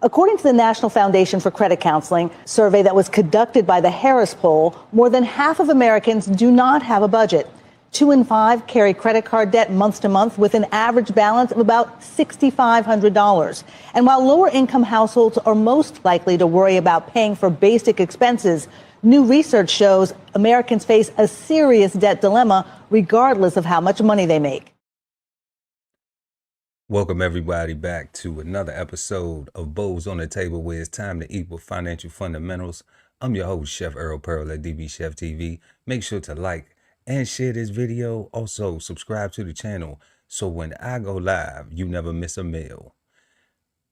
According to the National Foundation for Credit Counseling survey that was conducted by the Harris poll, more than half of Americans do not have a budget. 2 in 5 carry credit card debt month to month with an average balance of about $6,500. And while lower income households are most likely to worry about paying for basic expenses, new research shows Americans face a serious debt dilemma regardless of how much money they make. Welcome everybody back to another episode of Bowls on the Table, where it's time to eat with financial fundamentals. I'm your host, Chef Erol Pearl at DBCHEFTV. Make sure to like and share this video. Also, subscribe to the channel so when I go live, you never miss a meal.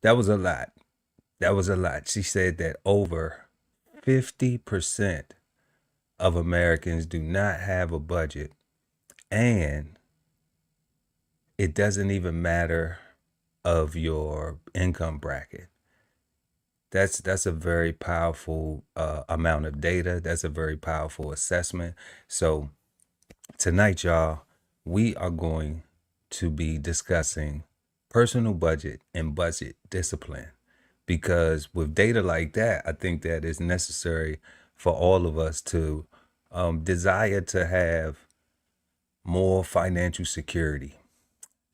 That was a lot. She said that over 50% of Americans do not have a budget, and it doesn't even matter of your income bracket. That's a very powerful amount of data. That's a very powerful assessment. So tonight, y'all, we are going to be discussing personal budget and budget discipline, because with data like that, I think that is necessary for all of us to desire to have more financial security.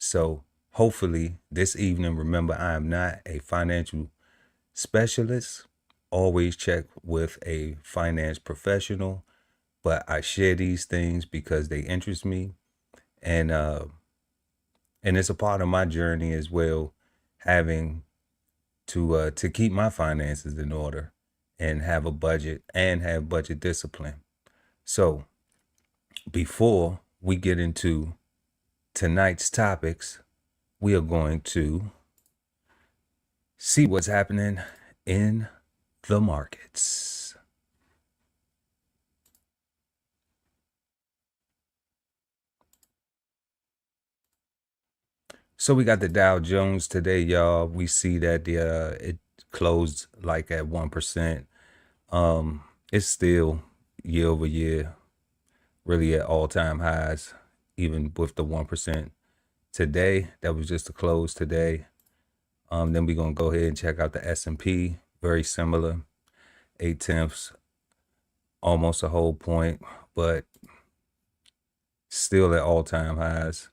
So hopefully this evening, remember, I am not a financial specialist. Always check with a finance professional, but I share these things because they interest me, and it's a part of my journey as well, having to keep my finances in order and have a budget and have budget discipline. So before we get into tonight's topics, we are going to see what's happening in the markets. So we got the Dow Jones today, y'all. We see that it closed like at 1%. It's still year over year, really at all-time highs, even with the 1% today. That was just the close today. Then we're going to go ahead and check out the S&P. Very similar, 0.8, almost a whole point, but still at all-time highs,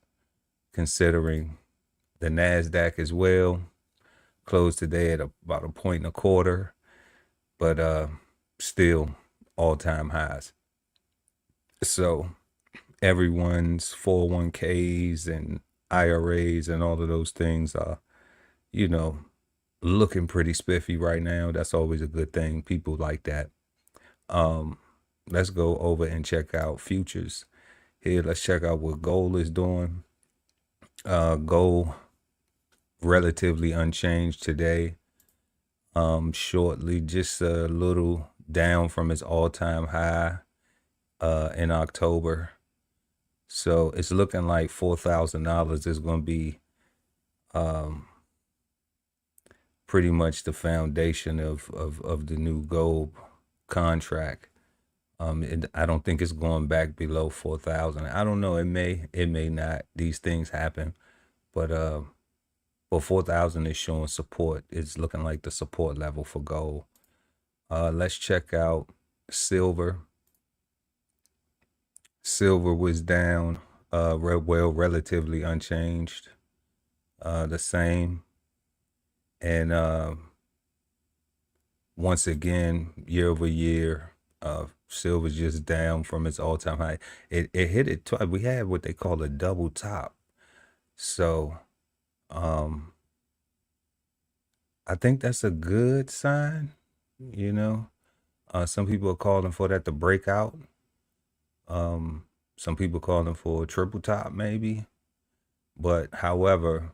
considering the NASDAQ as well. Closed today at about 1.25, but still all-time highs. So everyone's 401ks and IRAs and all of those things are, looking pretty spiffy right now. That's always a good thing. People like that. Let's go over and check out futures here. Let's check out what gold is doing. Gold relatively unchanged today. Shortly, just a little down from its all-time high in October. So it's looking like $4,000 is going to be pretty much the foundation of the new gold contract. I don't think it's going back below 4,000. I don't know. It may not. These things happen, but 4,000 is showing support. It's looking like the support level for gold. Let's check out silver. Silver was down, relatively unchanged, the same. And once again, year over year, silver's just down from its all-time high. It hit it twice. We had what they call a double top. So I think that's a good sign. Some people are calling for that to break out. Some people calling for a triple top maybe, but however,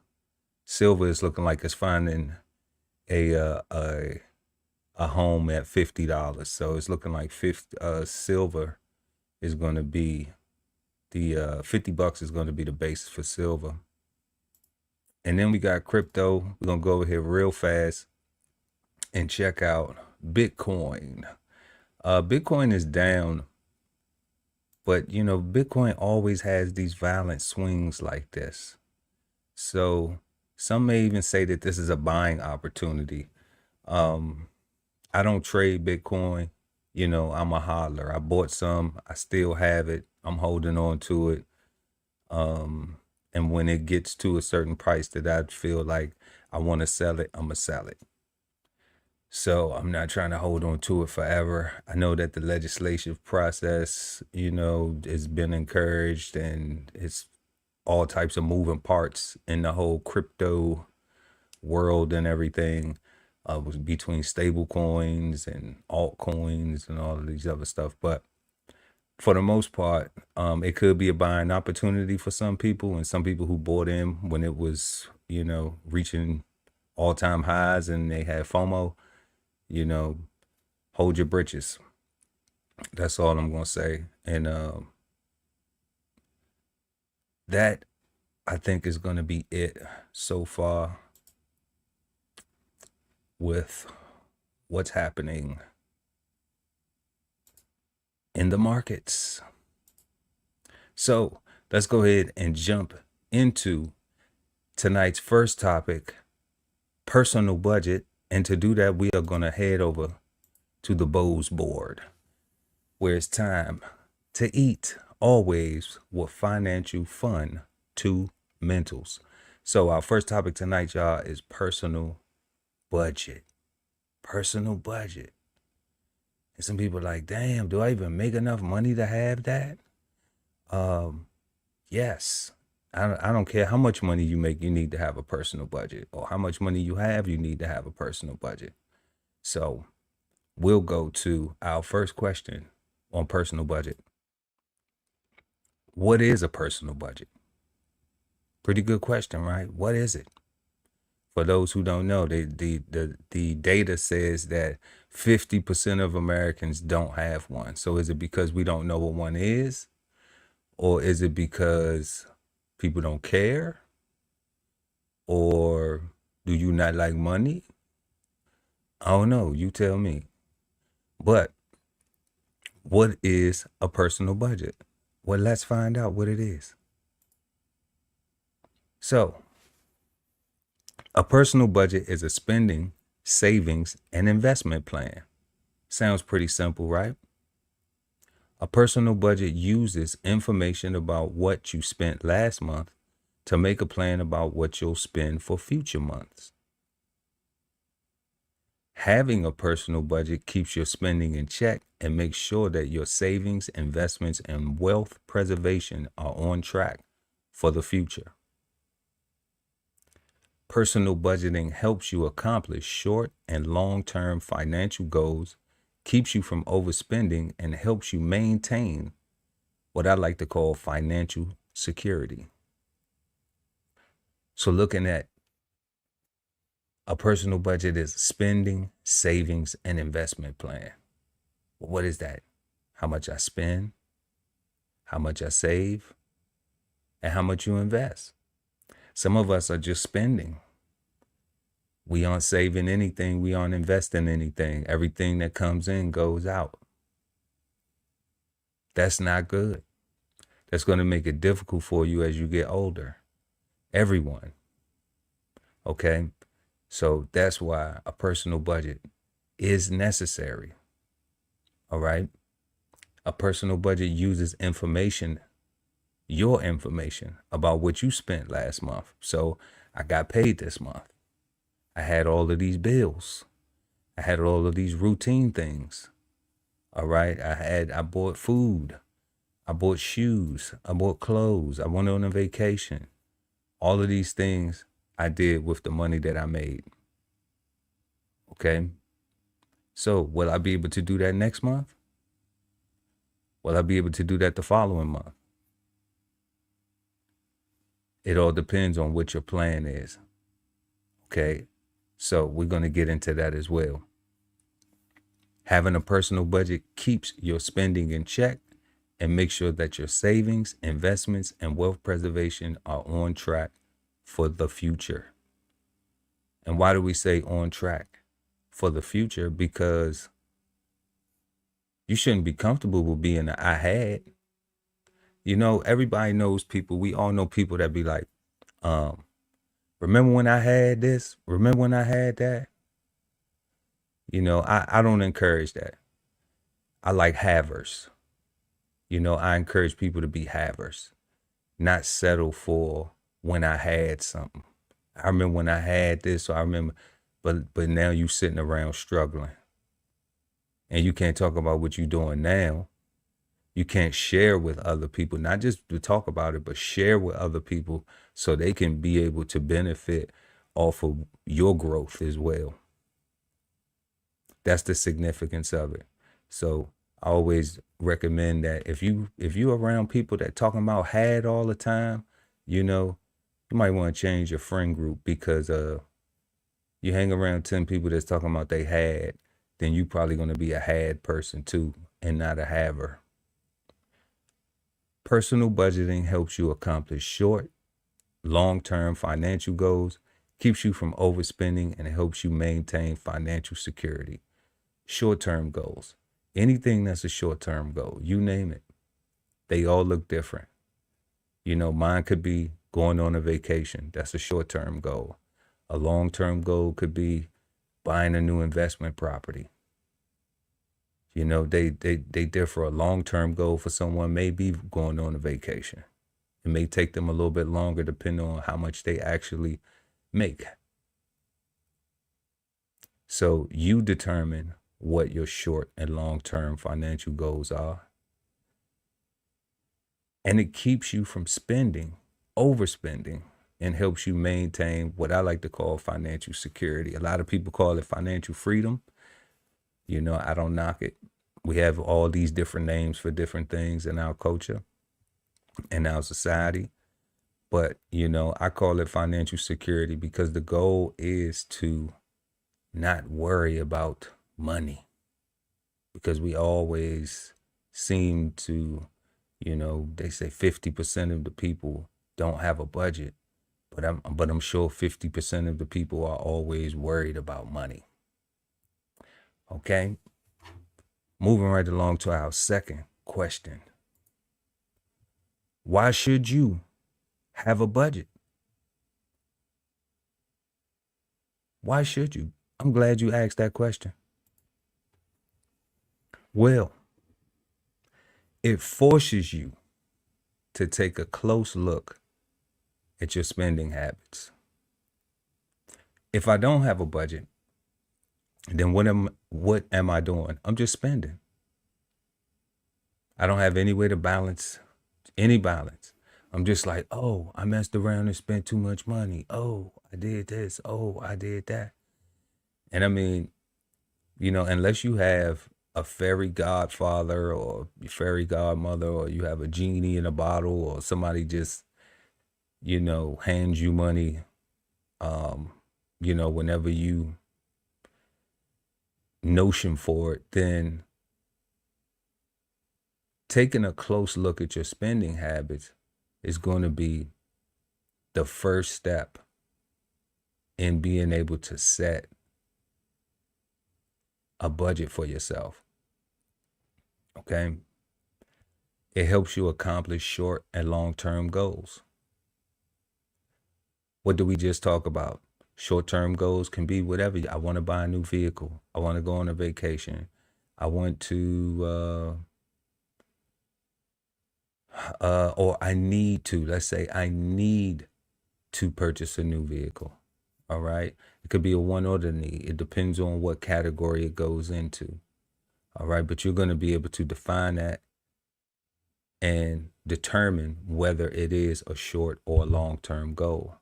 silver is looking like it's finding a home at $50. So it's looking like silver is going to be the $50 is going to be the basis for silver. And then we got crypto. We're going to go over here real fast and check out Bitcoin. Bitcoin is down. But, Bitcoin always has these violent swings like this. So some may even say that this is a buying opportunity. I don't trade Bitcoin. You know, I'm a hodler. I bought some. I still have it. I'm holding on to it. And when it gets to a certain price that I feel like I want to sell it, I'm going to sell it. So I'm not trying to hold on to it forever. I know that the legislative process, you know, has been encouraged, and it's all types of moving parts in the whole crypto world and everything, between stable coins and altcoins and all of these other stuff. But for the most part, it could be a buying opportunity for some people, and some people who bought in when it was, you know, reaching all-time highs and they had FOMO, you know, hold your britches. That's all I'm gonna say. And that, I think, is gonna be it so far with what's happening in the markets. So let's go ahead and jump into tonight's first topic, personal budget. And to do that, we are going to head over to the Bose board, where it's time to eat always with financial fundamentals. So our first topic tonight, y'all, is personal budget. Personal budget. And some people are like, damn, do I even make enough money to have that? Yes. I don't care how much money you make, you need to have a personal budget. Or how much money you have, you need to have a personal budget. So we'll go to our first question on personal budget. What is a personal budget? Pretty good question, right? What is it? For those who don't know, the data says that 50% of Americans don't have one. So is it because we don't know what one is? Or is it because people don't care? Or do you not like money? I don't know. You tell me. But what is a personal budget? Well, let's find out what it is. So, a personal budget is a spending, savings, and investment plan. Sounds pretty simple, right? A personal budget uses information about what you spent last month to make a plan about what you'll spend for future months. Having a personal budget keeps your spending in check and makes sure that your savings, investments, and wealth preservation are on track for the future. Personal budgeting helps you accomplish short and long-term financial goals, keeps you from overspending, and helps you maintain what I like to call financial security. So looking at a personal budget is spending, savings, and investment plan. Well, what is that? How much I spend, how much I save, and how much you invest. Some of us are just spending. We aren't saving anything. We aren't investing anything. Everything that comes in goes out. That's not good. That's going to make it difficult for you as you get older. Everyone. Okay? So that's why a personal budget is necessary. All right? A personal budget uses information, your information, about what you spent last month. So I got paid this month. I had all of these bills. I had all of these routine things. All right? I bought food. I bought shoes. I bought clothes. I went on a vacation. All of these things I did with the money that I made. Okay? So will I be able to do that next month? Will I be able to do that the following month? It all depends on what your plan is. Okay? So we're going to get into that as well. Having a personal budget keeps your spending in check and makes sure that your savings, investments, and wealth preservation are on track for the future. And why do we say on track for the future? Because you shouldn't be comfortable with being an I had. You know, everybody knows people. We all know people that be like, remember when I had this? Remember when I had that? I don't encourage that. I like havers. I encourage people to be havers, not settle for when I had something. I remember when I had this, or I remember, but now you sitting around struggling, and you can't talk about what you're doing now. You can't share with other people, not just to talk about it, but share with other people so they can be able to benefit off of your growth as well. That's the significance of it. So I always recommend that if you're around people that talking about had all the time, you might want to change your friend group, because you hang around 10 people that's talking about they had, then you probably going to be a had person too, and not a haver. Personal budgeting helps you accomplish short, long-term financial goals, keeps you from overspending, and it helps you maintain financial security. Short-term goals. Anything that's a short-term goal, you name it, they all look different. Mine could be going on a vacation. That's a short-term goal. A long-term goal could be buying a new investment property. They differ. A long-term goal for someone may be going on a vacation. It may take them a little bit longer depending on how much they actually make. So you determine what your short and long-term financial goals are. And it keeps you from overspending, and helps you maintain what I like to call financial security. A lot of people call it financial freedom. I don't knock it. We have all these different names for different things in our culture and our society. But, I call it financial security because the goal is to not worry about money, because we always seem to, they say 50% of the people don't have a budget, but I'm sure 50% of the people are always worried about money. Okay. Moving right along to our second question. Why should you have a budget? Why should you? I'm glad you asked that question. Well, it forces you to take a close look at your spending habits. If I don't have a budget, then what am I doing? I'm just spending. I don't have any way to balance any balance. I'm just like, oh, I messed around and spent too much money. Oh, I did this. Oh, I did that. And I mean, unless you have a fairy godfather or fairy godmother, or you have a genie in a bottle, or somebody just, hands you money, whenever you notion for it, then taking a close look at your spending habits is going to be the first step in being able to set a budget for yourself. Okay. It helps you accomplish short and long-term goals. What do we just talk about? Short-term goals can be whatever. I want to buy a new vehicle. I want to go on a vacation. I want to, or I need to, let's say I need to purchase a new vehicle. All right. It could be a want or the need. It depends on what category it goes into. All right. But you're going to be able to define that and determine whether it is a short or long-term goal.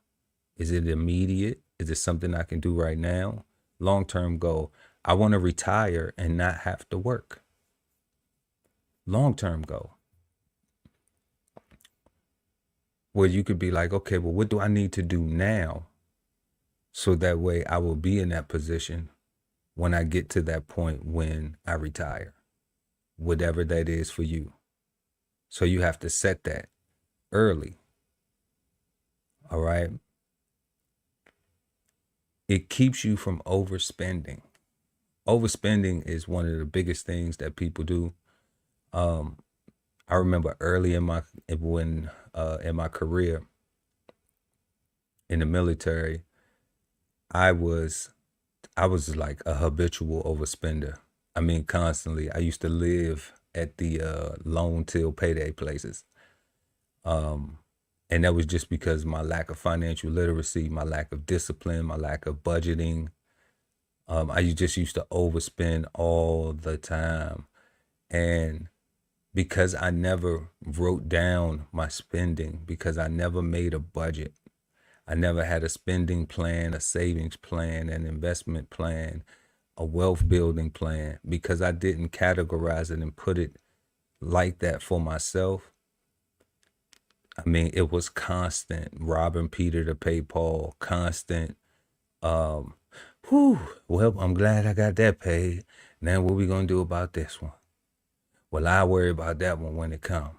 Is it immediate? Is it something I can do right now? Long-term goal. I want to retire and not have to work. Long-term goal. Where you could be like, okay, well, what do I need to do now? So that way I will be in that position when I get to that point when I retire, whatever that is for you. So you have to set that early. All right. It keeps you from overspending. Overspending is one of the biggest things that people do. I remember early in my career in the military, I was I was like a habitual overspender. I mean, constantly. I used to live at the loan till payday places. And that was just because my lack of financial literacy, my lack of discipline, my lack of budgeting. I just used to overspend all the time. And because I never wrote down my spending, because I never made a budget, I never had a spending plan, a savings plan, an investment plan, a wealth building plan, because I didn't categorize it and put it like that for myself. I mean, it was constant robbing Peter to pay Paul, constant, well, I'm glad I got that paid. Now what we gonna do about this one? Well, I worry about that one when it comes.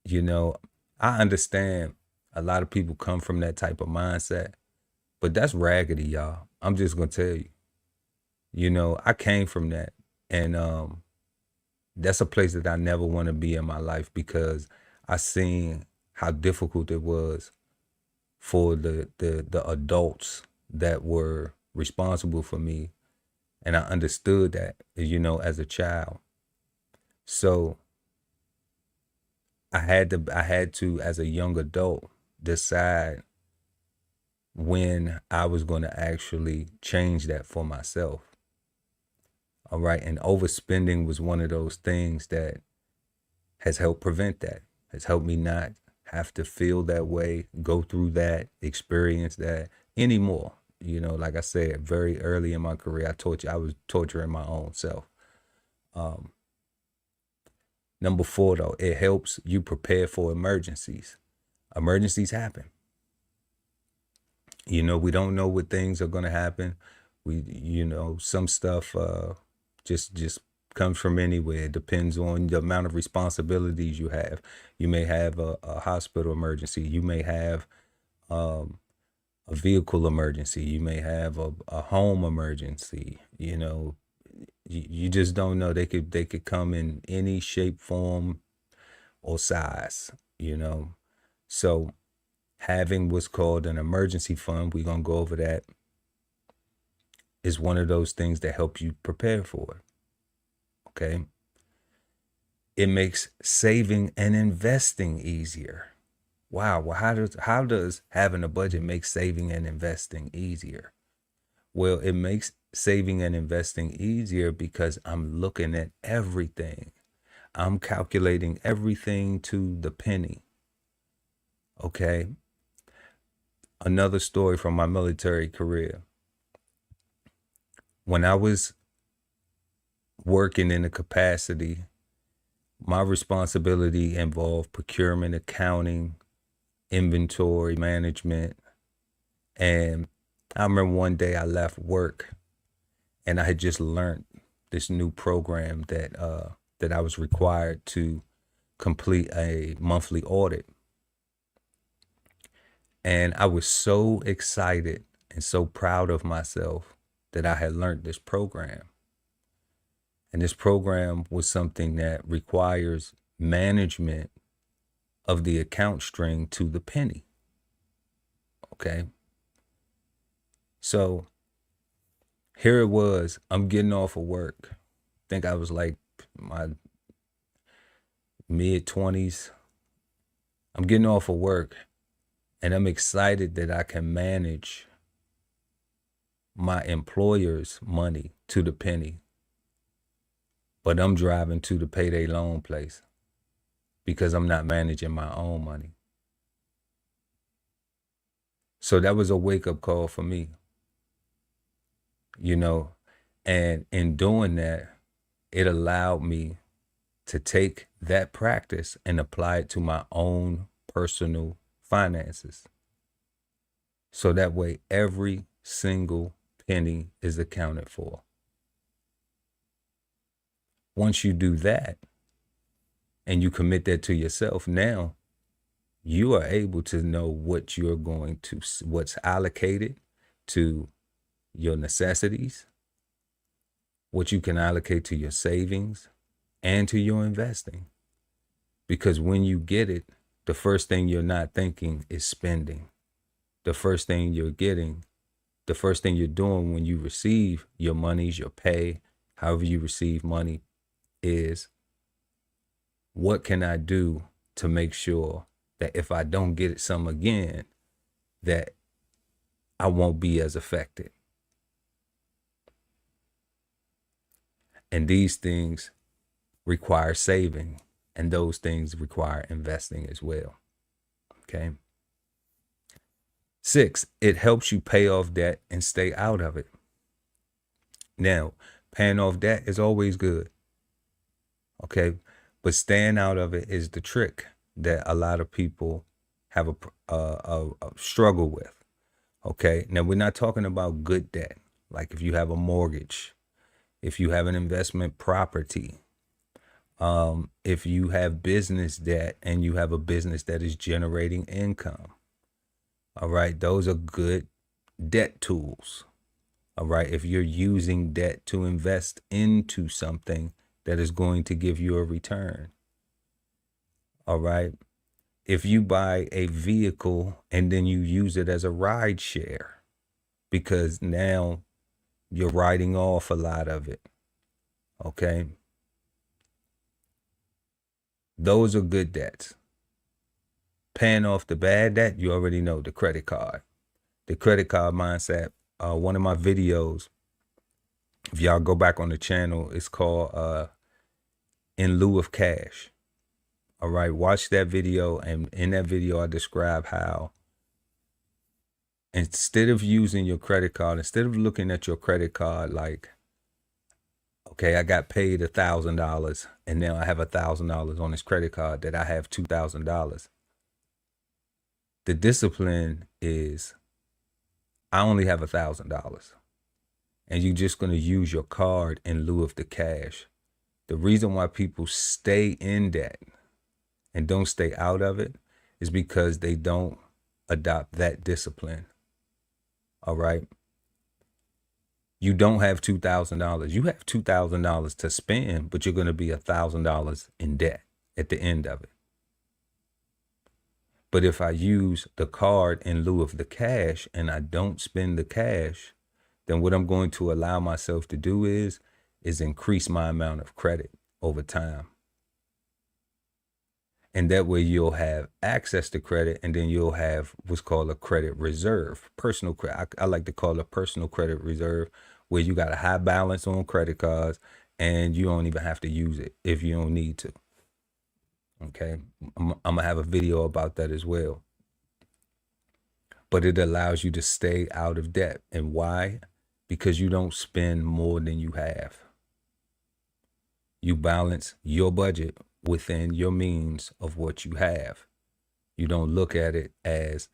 You know, I understand a lot of people come from that type of mindset, but that's raggedy, y'all. I'm just gonna tell you. You know, I came from that, and that's a place that I never want to be in my life, because I seen how difficult it was for the adults that were responsible for me, and I understood that, you know, as a child. So I had to as a young adult decide when I was going to actually change that for myself. All right. And overspending was one of those things that has helped prevent that, has helped me not have to feel that way, go through that, experience that anymore. You know, like I said, very early in my career, I was torturing my own self. Number 4, though, it helps you prepare for emergencies. Emergencies happen. You know, we don't know what things are going to happen. You know, some stuff just comes from anywhere. It depends on the amount of responsibilities you have. You may have a hospital emergency. You may have a vehicle emergency. You may have a home emergency. You know, you just don't know. They could come in any shape, form, or size, you know. So having what's called an emergency fund, we're going to go over that, is one of those things that help you prepare for it. Okay. It makes saving and investing easier. Wow. Well, how does having a budget make saving and investing easier? Well, it makes saving and investing easier because I'm looking at everything. I'm calculating everything to the penny. Okay. Another story from my military career. When I was working in a capacity, my responsibility involved procurement, accounting, inventory management. And I remember one day I left work and I had just learned this new program that I was required to complete a monthly audit. And I was so excited and so proud of myself that I had learned this program. And this program was something that requires management of the account string to the penny. Okay. So here it was, I'm getting off of work. I think I was like my mid-20s. I'm getting off of work and I'm excited that I can manage my employer's money to the penny. But I'm driving to the payday loan place because I'm not managing my own money. So that was a wake-up call for me, you know, and in doing that, it allowed me to take that practice and apply it to my own personal finances. So that way, every single penny is accounted for. Once you do that and you commit that to yourself, now you are able to know what you're going to, what's allocated to your necessities, what you can allocate to your savings and to your investing. Because when you get it, the first thing you're not thinking is spending. The first thing you're getting the first thing you're doing when you receive your monies, your pay, however you receive money, is what can I do to make sure that if I don't get some again, that I won't be as affected. And these things require saving, and those things require investing as well. Okay. 6, it helps you pay off debt and stay out of it. Now, paying off debt is always good. Okay. But staying out of it is the trick that a lot of people have a struggle with. Okay. Now, we're not talking about good debt. Like if you have a mortgage, if you have an investment property, if you have business debt and you have a business that is generating income. All right. Those are good debt tools. All right. If you're using debt to invest into something that is going to give you a return. All right. If you buy a vehicle and then you use it as a ride share, because now you're writing off a lot of it. Okay. Those are good debts. Paying off the bad debt, you already know, the credit card. The credit card mindset. One of my videos, if y'all go back on the channel, it's called In Lieu of Cash. All right, watch that video. And in that video, I describe how instead of using your credit card, instead of looking at your credit card like, okay, I got paid $1,000 and now I have $1,000 on this credit card that I have $2,000. The discipline is I only have $1,000 and you're just going to use your card in lieu of the cash. The reason why people stay in debt and don't stay out of it is because they don't adopt that discipline. All right. You don't have $2,000. You have $2,000 to spend, but you're going to be $1,000 in debt at the end of it. But if I use the card in lieu of the cash and I don't spend the cash, then what I'm going to allow myself to do is increase my amount of credit over time. And that way you'll have access to credit, and then you'll have what's called a credit reserve. Personal credit. I like to call it a personal credit reserve, where you got a high balance on credit cards and you don't even have to use it if you don't need to. Okay. I'm going to have a video about that as well. But it allows you to stay out of debt. And why? Because you don't spend more than you have. You balance your budget within your means of what you have. You don't look at it as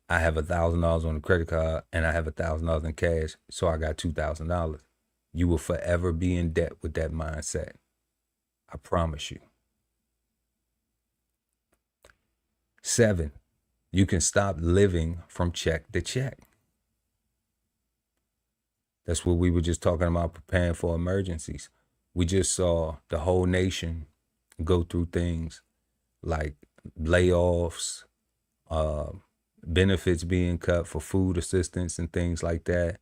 I have $1,000 on the credit card and I have $1,000 in cash, so I got $2,000. You will forever be in debt with that mindset. I promise you. 7, you can stop living from check to check. That's what we were just talking about, preparing for emergencies. We just saw the whole nation go through things like layoffs, benefits being cut for food assistance and things like that.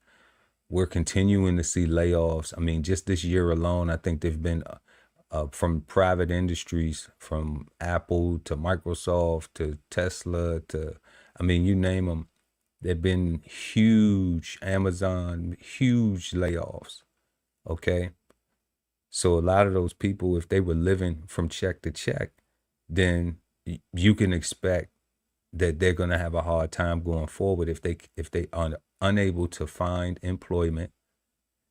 We're continuing to see layoffs. I mean, just this year alone, I think there've been from private industries, from Apple to Microsoft to Tesla to, I mean, you name them. There've been huge, Amazon, huge layoffs. Okay. So a lot of those people, if they were living from check to check, then you can expect that they're going to have a hard time going forward if they are unable to find employment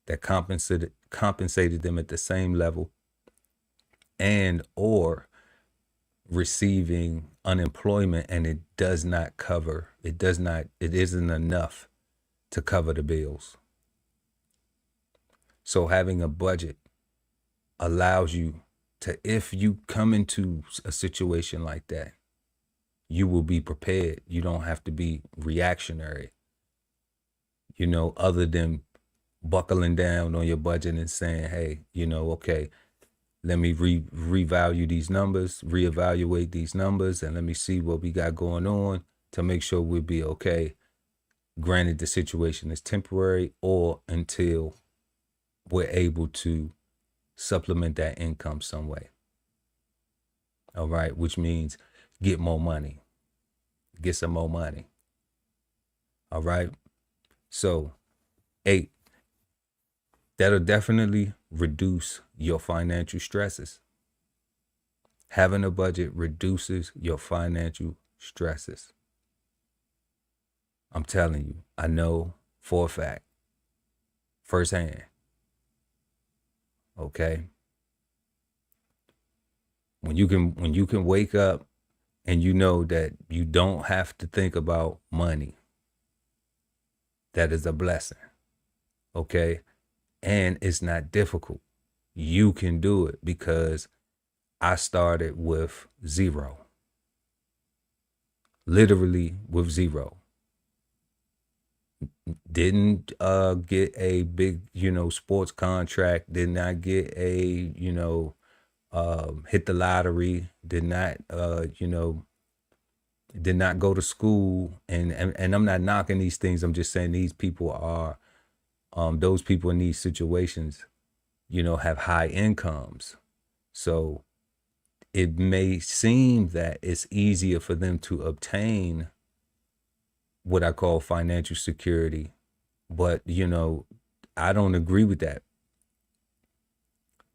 that compensated them at the same level, and or receiving unemployment and it isn't enough to cover the bills. So having a budget allows you to, if you come into a situation like that, you will be prepared. You don't have to be reactionary, other than buckling down on your budget and saying, hey, okay, let me revalue these numbers, reevaluate these numbers, and let me see what we got going on to make sure we'll be okay Granted, the situation is temporary or until we're able to supplement that income some way. All right, which means get more money, get some more money. All right. So, 8, that'll definitely reduce your financial stresses. Having a budget reduces your financial stresses. I'm telling you, I know for a fact, firsthand. Okay. When you can wake up and you know that you don't have to think about money, that is a blessing. Okay. And it's not difficult. You can do it because I started with zero. Literally with zero. Didn't get a big, sports contract. Did not get a, hit the lottery. Did not, did not go to school. And I'm not knocking these things. I'm just saying these people are, those people in these situations, have high incomes. So it may seem that it's easier for them to obtain what I call financial security. But, I don't agree with that,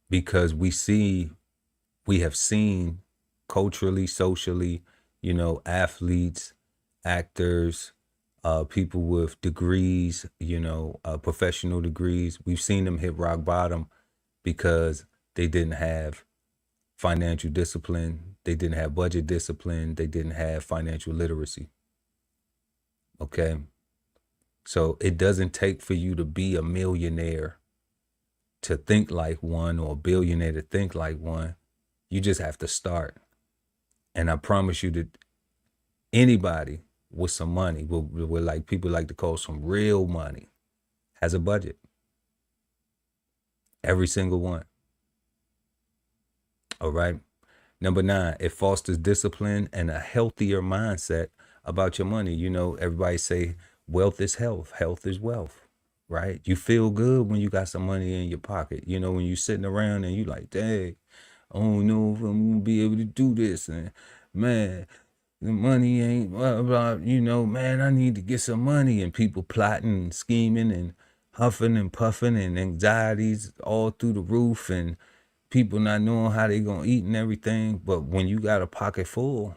because we have seen culturally, socially, athletes, actors, people with degrees, professional degrees. We've seen them hit rock bottom because they didn't have financial discipline. They didn't have budget discipline. They didn't have financial literacy. Okay. So it doesn't take for you to be a millionaire to think like one, or a billionaire to think like one. You just have to start. And I promise you that anybody with some money, with like people like to call some real money, has a budget. Every single one. All right. Number 9, it fosters discipline and a healthier mindset about your money. Everybody say wealth is health. Health is wealth, right? You feel good when you got some money in your pocket. When you sitting around and you like, dang, I don't know if I'm gonna be able to do this. And man, the money ain't blah, blah, man, I need to get some money. And people plotting and scheming and huffing and puffing, and anxieties all through the roof, and people not knowing how they gonna eat and everything. But when you got a pocket full,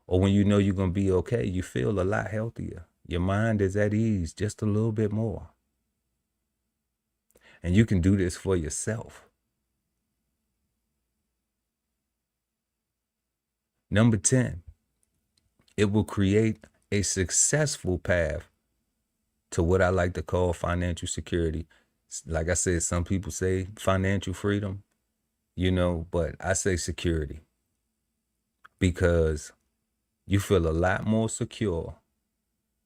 or when you know you're gonna be okay, you feel a lot healthier. Your mind is at ease just a little bit more. And you can do this for yourself. Number 10, it will create a successful path to what I like to call financial security. Like I said, some people say financial freedom, but I say security, because you feel a lot more secure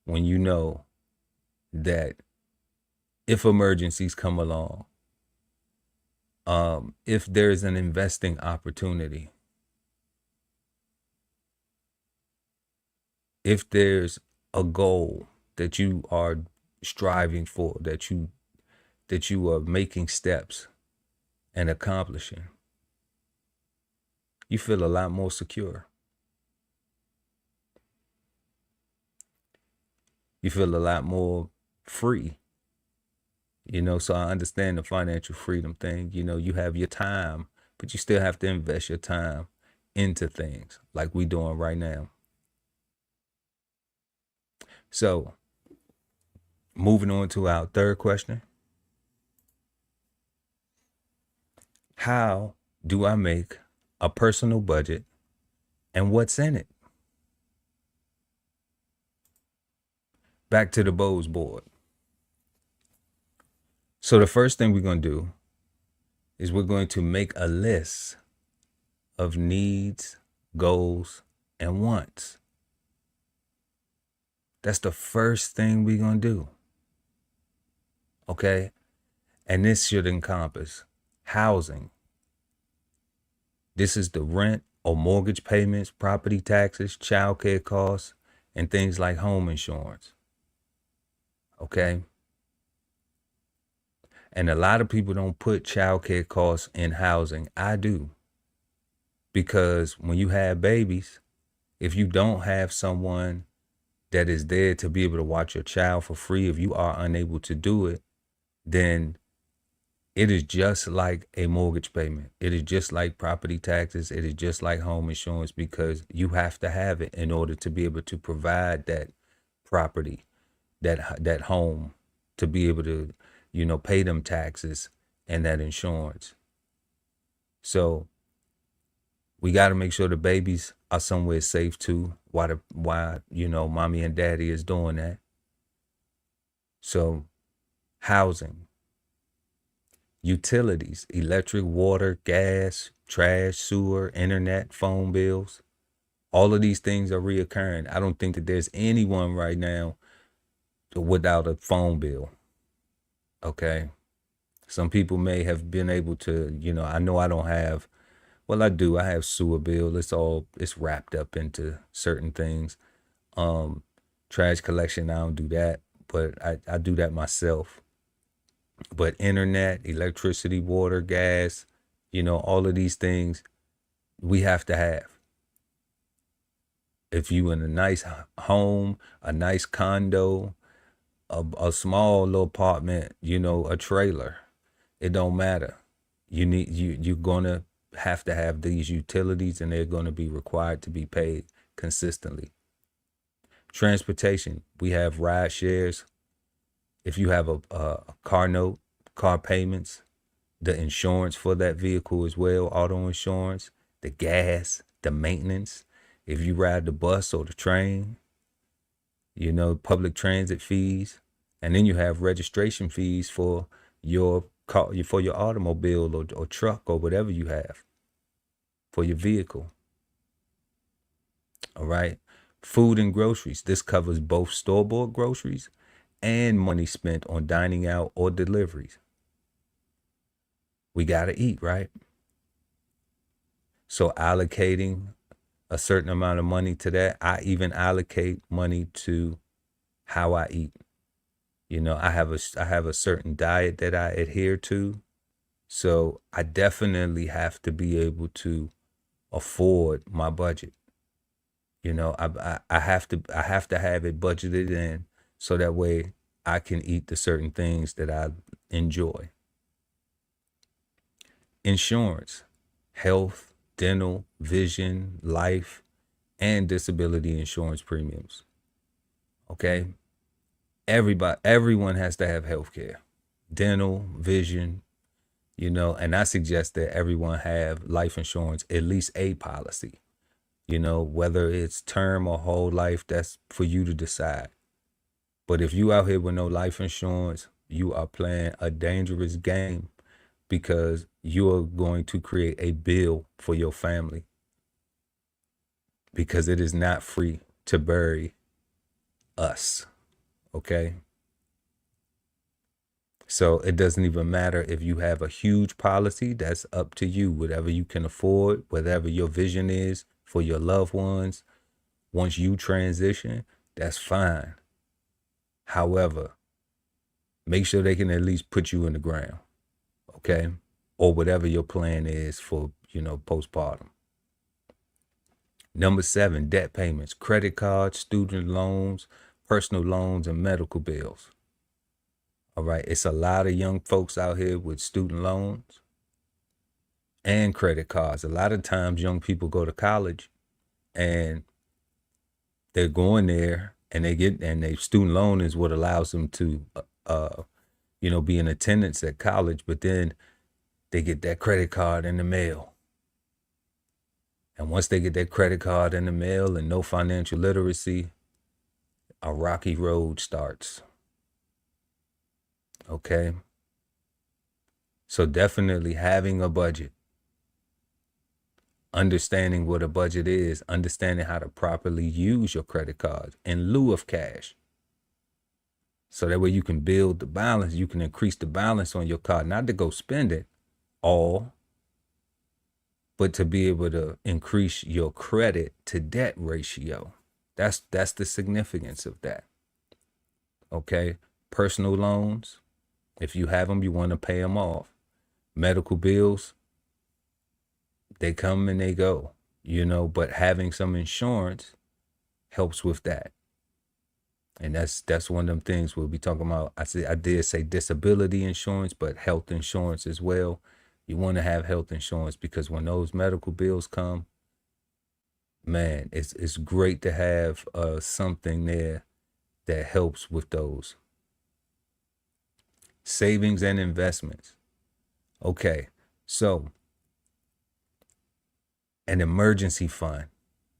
when you know that if emergencies come along, if there's an investing opportunity, if there's a goal that you are striving for, that you are making steps and accomplishing, you feel a lot more secure. You feel a lot more free. So I understand the financial freedom thing. You have your time, but you still have to invest your time into things like we doing right now. So moving on to our third question. How do I make a personal budget, and what's in it? Back to the Bose board. So the first thing we're going to do is we're going to make a list of needs, goals, and wants. That's the first thing we're going to do. Okay? And this should encompass housing. This is the rent or mortgage payments, property taxes, childcare costs, and things like home insurance. Okay. And a lot of people don't put childcare costs in housing. I do. Because when you have babies, if you don't have someone that is there to be able to watch your child for free, if you are unable to do it, then it is just like a mortgage payment. It is just like property taxes. It is just like home insurance, because you have to have it in order to be able to provide that property, that home, to be able to, pay them taxes and that insurance. So we got to make sure the babies are somewhere safe too. Why mommy and daddy is doing that. So housing, utilities, electric, water, gas, trash, sewer, internet, phone bills. All of these things are reoccurring. I don't think that there's anyone right now without a phone bill. Okay. Some people may have been able to, I know I don't have, well, I do. I have sewer bill. It's wrapped up into certain things. Trash collection, I don't do that, but I do that myself. But internet, electricity, water, gas, all of these things we have to have. If you in a nice home, a nice condo, a small little apartment, a trailer, it don't matter. You're gonna have to have these utilities, and they're gonna be required to be paid consistently. Transportation, we have ride shares. If you have a car note, car payments, the insurance for that vehicle as well, auto insurance, the gas, the maintenance. If you ride the bus or the train, public transit fees. And then you have registration fees for your car, for your automobile or truck or whatever you have for your vehicle. All right. Food and groceries. This covers both store-bought groceries and money spent on dining out or deliveries. We got to eat, right? So allocating a certain amount of money to that. I even allocate money to how I eat. I have a certain diet that I adhere to. So I definitely have to be able to afford my budget. I have to have it budgeted in, so that way I can eat the certain things that I enjoy. Insurance, health, dental, vision, life, and disability insurance premiums. Okay? Everyone has to have health care, dental, vision, and I suggest that everyone have life insurance, at least a policy. Whether it's term or whole life, that's for you to decide. But if you out here with no life insurance, you are playing a dangerous game, because you are going to create a bill for your family, because it is not free to bury us. Okay? So it doesn't even matter if you have a huge policy. That's up to you, whatever you can afford, whatever your vision is for your loved ones. Once you transition, that's fine. However, make sure they can at least put you in the ground, okay? Or whatever your plan is for, postpartum. Number 7, debt payments, credit cards, student loans, personal loans, and medical bills. All right, it's a lot of young folks out here with student loans and credit cards. A lot of times young people go to college and they're going there, and their student loan is what allows them to, be in attendance at college, but then they get that credit card in the mail. And once they get that credit card in the mail and no financial literacy, a rocky road starts. Okay? So definitely having a budget, understanding what a budget is, understanding how to properly use your credit cards in lieu of cash. So that way you can build the balance, you can increase the balance on your card, not to go spend it all, but to be able to increase your credit to debt ratio. That's the significance of that. Okay? Personal loans, if you have them, you want to pay them off. Medical bills, they come and they go, but having some insurance helps with that. And that's one of them things we'll be talking about. I did say disability insurance, but health insurance as well. You want to have health insurance because when those medical bills come, man, it's great to have something there that helps with those. Savings and investments. Okay, so an emergency fund.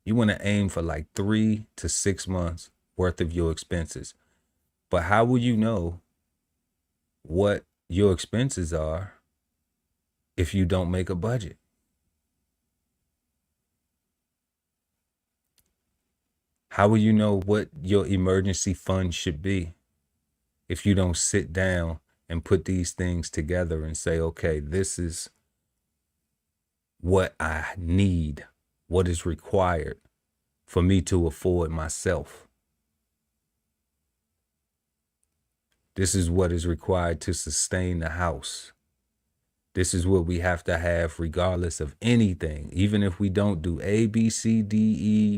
You want to aim for like 3 to 6 months worth of your expenses. But how will you know what your expenses are if you don't make a budget? How will you know what your emergency fund should be if you don't sit down and put these things together and say, okay, this is what I need, what is required for me to afford myself? This is what is required to sustain the house. This is what we have to have regardless of anything. Even if we don't do A, B, C, D, E,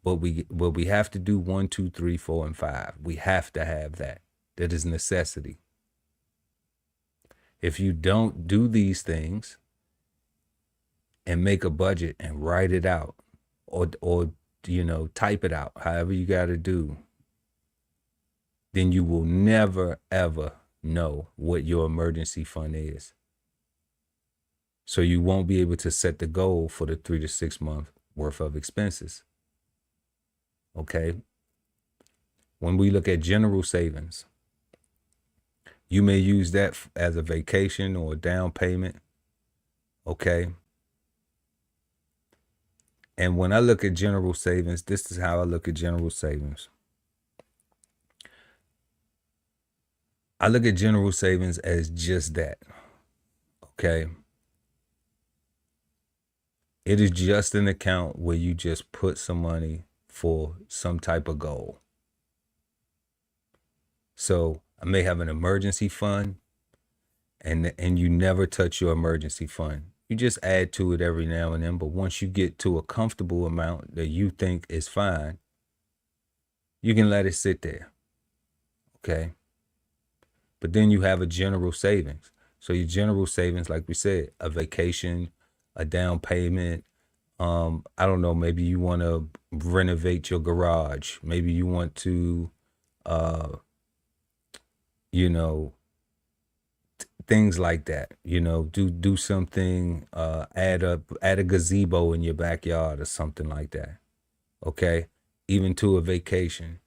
but we have to do 1, 2, 3, 4, and 5. We have to have that. That is necessity. If you don't do these things and make a budget and write it out or type it out, however you got to do, then you will never, ever know what your emergency fund is. So you won't be able to set the goal for the 3 to 6 month worth of expenses. Okay. When we look at general savings, you may use that as a vacation or a down payment. Okay. And when I look at general savings, this is how I look at general savings. I look at general savings as just that. Okay. It is just an account where you just put some money for some type of goal. So I may have an emergency fund and you never touch your emergency fund. You just add to it every now and then. But once you get to a comfortable amount that you think is fine, you can let it sit there. Okay. But then you have a general savings. So your general savings, like we said, a vacation, a down payment. I don't know, maybe you want to renovate your garage. Maybe you want to, things like that, do something, add a gazebo in your backyard or something like that. Okay. Even to a vacation,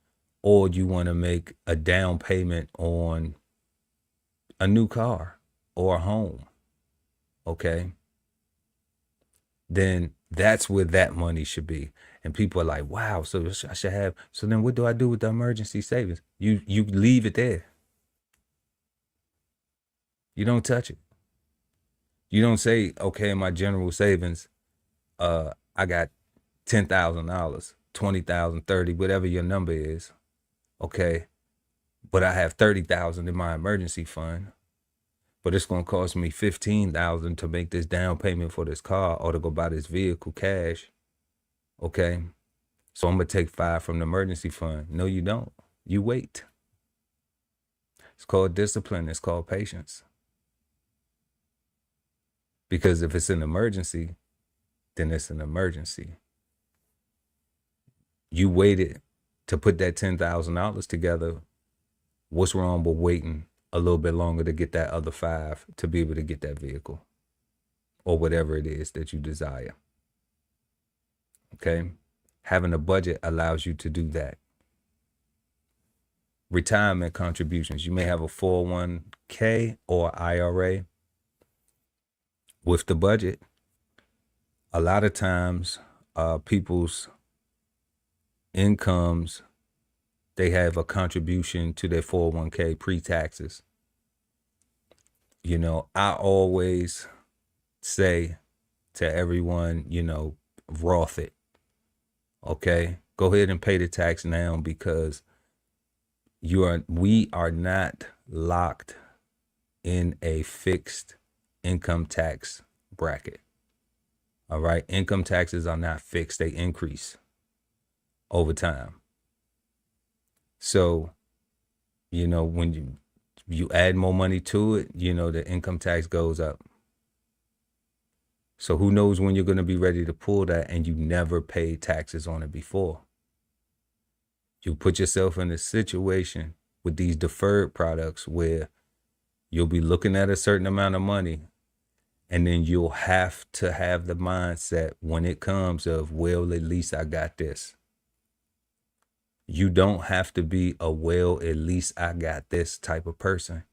or you want to make a down payment on a new car or a home. Okay. Then that's where that money should be. And people are like, wow, so I should have. So then what do I do with the emergency savings? You leave it there. You don't touch it. You don't say, okay, in my general savings, I got $10,000, 20,000, 30, whatever your number is. Okay. But I have 30,000 in my emergency fund. But it's going to cost me 15,000 to make this down payment for this car or to go buy this vehicle cash. Okay. So I'm going to take 5 from the emergency fund. No, you don't. You wait. It's called discipline. It's called patience. Because if it's an emergency, then it's an emergency. You waited to put that $10,000 together. What's wrong with waiting a little bit longer to get that other 5 to be able to get that vehicle or whatever it is that you desire? Okay. Having a budget allows you to do that. Retirement contributions. You may have a 401k or IRA. With the budget, a lot of times people's incomes, they have a contribution to their 401k pre-taxes. I always say to everyone, Roth it. Okay. Go ahead and pay the tax now, because We are not locked in a fixed income tax bracket. All right. Income taxes are not fixed. They increase over time. So, when you add more money to it, the income tax goes up. So who knows when you're going to be ready to pull that and you never paid taxes on it before. You put yourself in a situation with these deferred products where you'll be looking at a certain amount of money, and then you'll have to have the mindset when it comes of, well, at least I got this. You don't have to be a, well, at least I got this type of person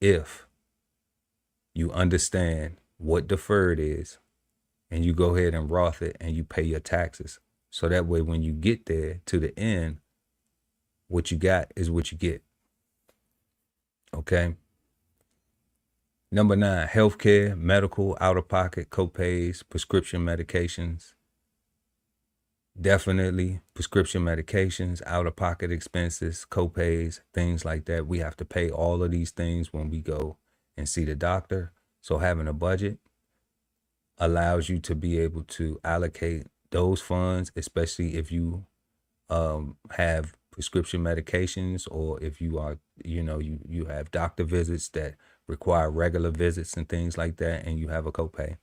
if you understand what deferred is and you go ahead and Roth it and you pay your taxes. So that way, when you get there to the end, what you got is what you get. Okay. Number 9, healthcare, medical, out-of-pocket, copays, prescription medications. Definitely prescription medications, out-of-pocket expenses, copays, things like that. We have to pay all of these things when we go and see the doctor. So having a budget allows you to be able to allocate those funds, especially if you have prescription medications, or if you are, you have doctor visits that require regular visits and things like that, and you have a copay.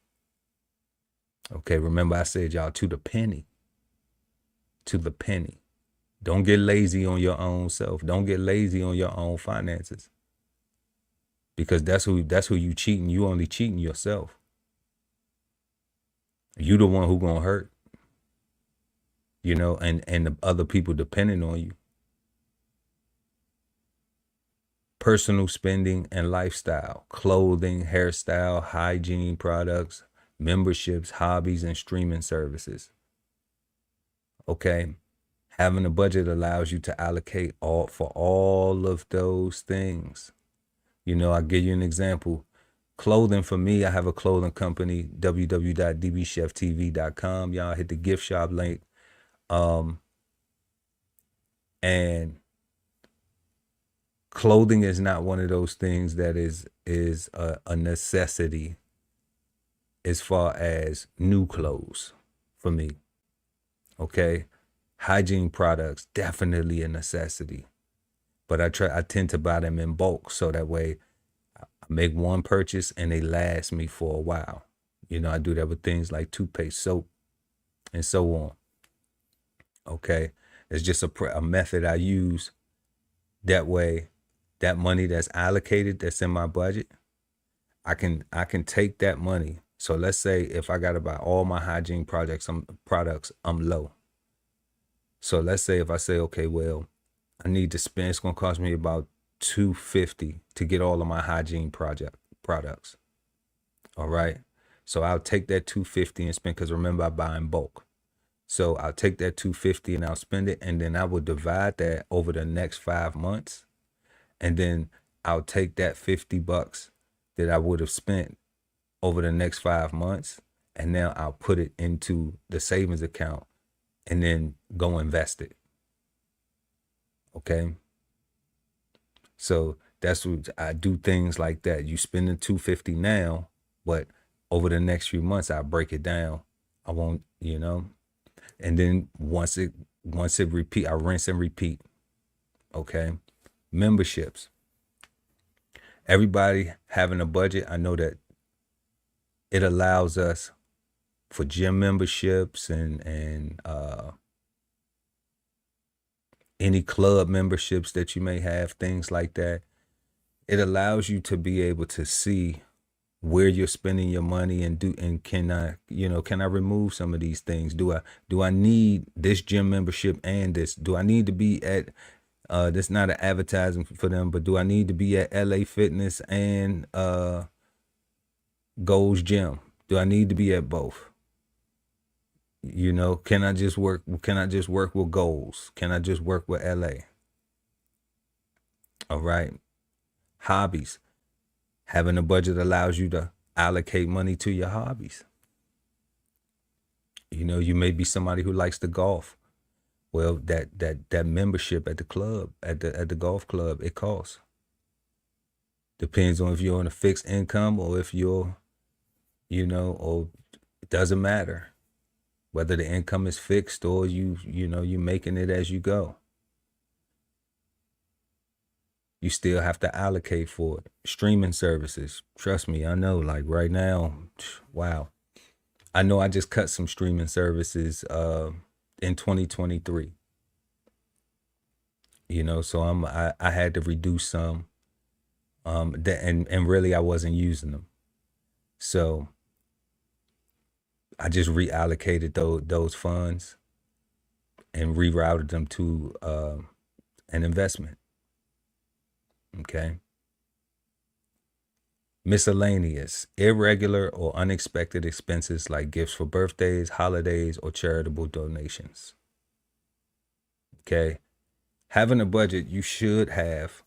Okay, remember I said, y'all, to the penny. To the penny. Don't get lazy on your own self. Don't get lazy on your own finances. Because that's who you cheating. You only cheating yourself. You the one who gonna hurt. And the other people depending on you. Personal spending and lifestyle, clothing, hairstyle, hygiene products, memberships, hobbies, and streaming services. Okay. Having a budget allows you to allocate for all of those things. I'll give you an example. Clothing, for me, I have a clothing company, www.dbcheftv.com. Y'all hit the gift shop link. And clothing is not one of those things that is a necessity as far as new clothes for me. Okay. Hygiene products, definitely a necessity. But I tend to buy them in bulk, so that way I make one purchase and they last me for a while. I do that with things like toothpaste, soap, and so on. Okay. It's just a method I use. That way, that money that's allocated, that's in my budget, I can take that money. So let's say if I got to buy all my hygiene products, I'm low. So let's say if I say, okay, well, I need to spend, it's going to cost me about $250 to get all of my hygiene products. All right. So I'll take that $250 and spend, because remember, I buy in bulk. So I'll take that $250 and I'll spend it. And then I will divide that over the next 5 months. And then I'll take that $50 that I would have spent over the next 5 months. And now I'll put it into the savings account and then go invest it. Okay. So that's what I do, things like that. You spend the $250 now, but over the next few months, I break it down. I won't, and then once it repeat, I rinse and repeat. Okay. Memberships. Everybody having a budget, I know that it allows us for gym memberships and any club memberships that you may have, things like that. It allows you to be able to see where you're spending your money and can I remove some of these things? Do I need this gym membership and this? Do I need to be at this, not an advertising for them, but do I need to be at LA Fitness and Gold's Gym? Do I need to be at both? Can I just work with Goals? Can I just work with LA? All right. Hobbies. Having a budget allows you to allocate money to your hobbies. You may be somebody who likes to golf. Well, that membership at the club, at the golf club, it costs. Depends on if you're on a fixed income or if you're, or it doesn't matter whether the income is fixed or you're making it as you go. You still have to allocate for it. Streaming services, trust me, I know, like right now, wow. I know I just cut some streaming services in 2023. So I had to reduce some and really I wasn't using them. So I just reallocated those funds and rerouted them to an investment. Okay. Miscellaneous, irregular or unexpected expenses like gifts for birthdays, holidays, or charitable donations. Okay. Having a budget, you should have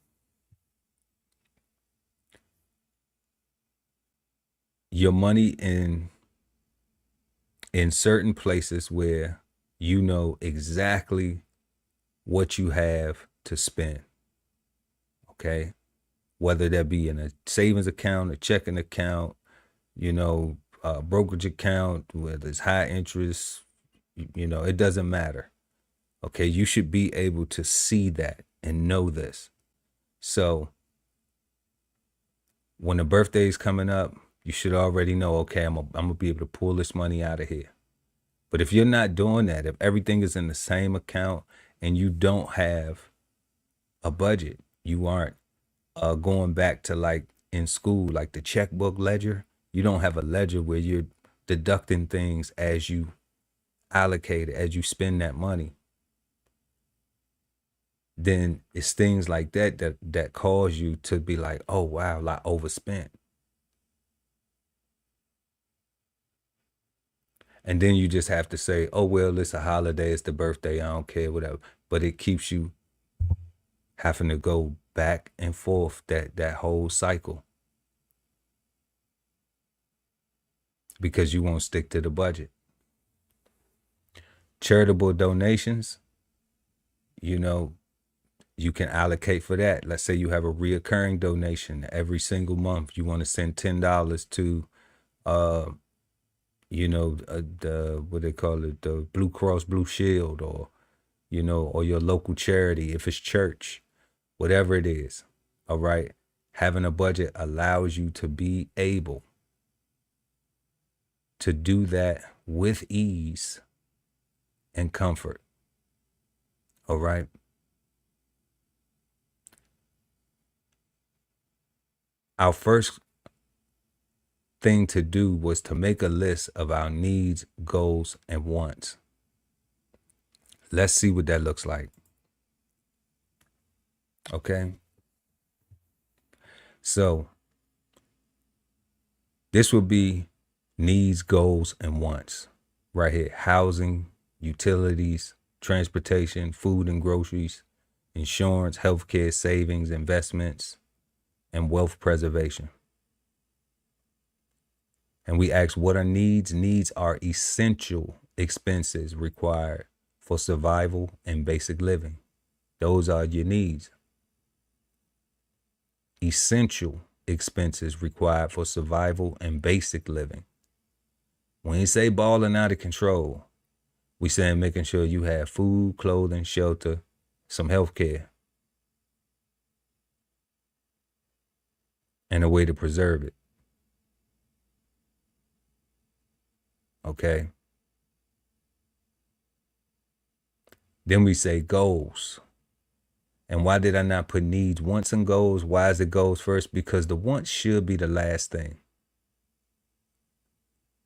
your money in certain places where you know exactly what you have to spend. Okay. Whether that be in a savings account, a checking account, brokerage account, whether it's high interest, it doesn't matter. Okay. You should be able to see that and know this. So when the birthday is coming up, you should already know, okay, I'm gonna be able to pull this money out of here. But if you're not doing that, if everything is in the same account and you don't have a budget, you aren't going back to like in school, like the checkbook ledger. You don't have a ledger where you're deducting things as you allocate it, as you spend that money. Then it's things like that cause you to be like, oh wow, like overspent. And then you just have to say, oh well, it's a holiday, it's the birthday, I don't care, whatever. But it keeps you having to go back and forth that whole cycle because you won't stick to the budget. Charitable donations, you can allocate for that. Let's say you have a reoccurring donation every single month. You want to send $10 to, the what they call it, the Blue Cross Blue Shield, or or your local charity if it's church, whatever it is. All right, having a budget allows you to be able to do that with ease and comfort. All right. Our first thing to do was to make a list of our needs, goals, and wants. Let's see what that looks like. Okay. So this would be needs, goals, and wants right here. Housing, utilities, transportation, food and groceries, insurance, healthcare, savings, investments, and wealth preservation. And we ask, what are needs? Needs are essential expenses required for survival and basic living. Those are your needs. Essential expenses required for survival and basic living. When you say balling out of control, we saying making sure you have food, clothing, shelter, some health care, and a way to preserve it. Okay. Then we say goals. And why did I not put needs, wants, and goals? Why is it goals first? Because the wants should be the last thing.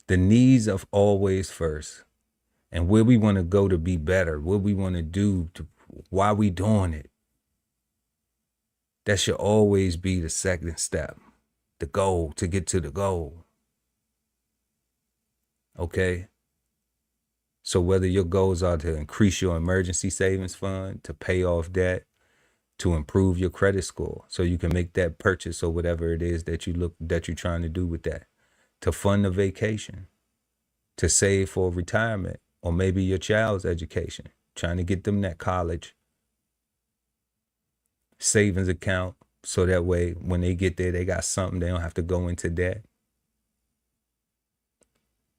The needs are always first. And where we want to go to be better, what we want to do, why we doing it. That should always be the second step. The goal, to get to the goal. Okay? So whether your goals are to increase your emergency savings fund, to pay off debt, to improve your credit score so you can make that purchase or whatever it is that you're trying to do with that, to fund a vacation, to save for retirement or maybe your child's education. trying to get them that college savings account so that way when they get there, they got something. They don't have to go into debt.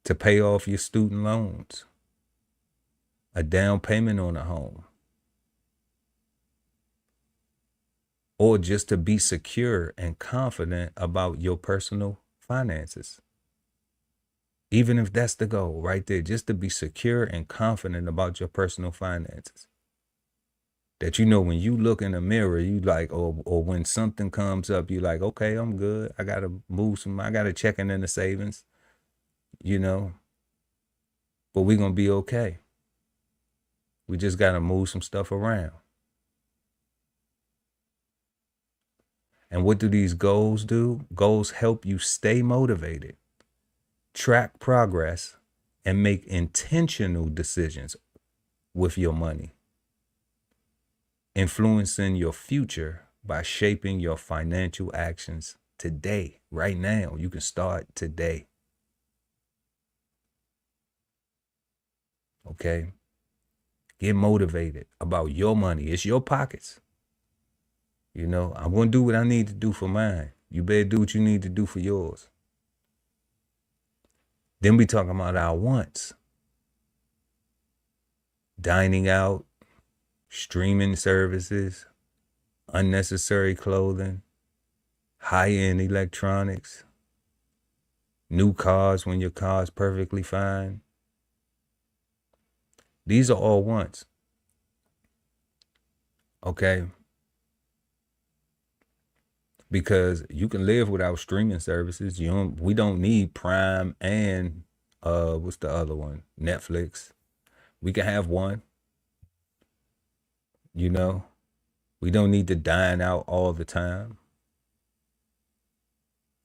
To pay off your student loans, a down payment on a home, or just to be secure and confident about your personal finances. Even if that's the goal right there, just to be secure and confident about your personal finances. That you know when you look in the mirror, you like, or when something comes up, you like, okay, I'm good. I gotta I gotta check in the savings, you know. But we're gonna be okay. We just gotta move some stuff around. And what do these goals do? Goals help you stay motivated, track progress, and make intentional decisions with your money, influencing your future by shaping your financial actions today, right now. You can start today. Okay? Get motivated about your money. It's your pockets. You know, I'm going to do what I need to do for mine. You better do what you need to do for yours. Then we talking about our wants. Dining out, streaming services, unnecessary clothing, high-end electronics, new cars when your car's perfectly fine. These are all wants. Okay? Because you can live without streaming services. We don't need Prime and what's the other one? Netflix. We can have one. You know, we don't need to dine out all the time.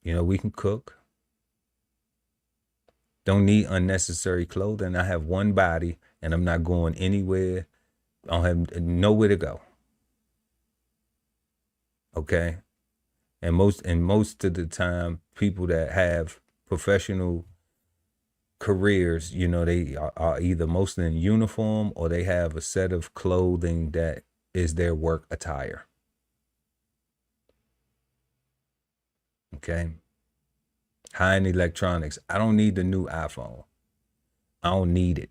You know, we can cook. Don't need unnecessary clothing. I have one body and I'm not going anywhere. I don't have nowhere to go. Okay? And most of the time, people that have professional careers, you know, they are either mostly in uniform or they have a set of clothing that is their work attire. Okay? High-end electronics. I don't need the new iPhone. I don't need it.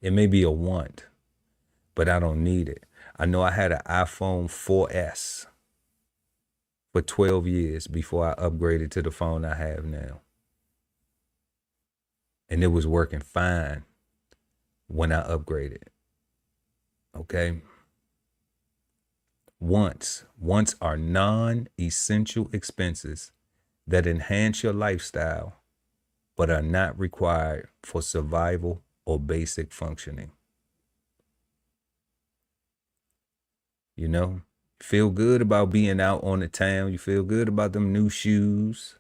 It may be a want, but I don't need it. I know I had an iPhone 4S for 12 years before I upgraded to the phone I have now. And it was working fine when I upgraded. Okay? Wants are non-essential expenses that enhance your lifestyle, but are not required for survival or basic functioning. You know? Feel good about being out on the town. You feel good about them new shoes.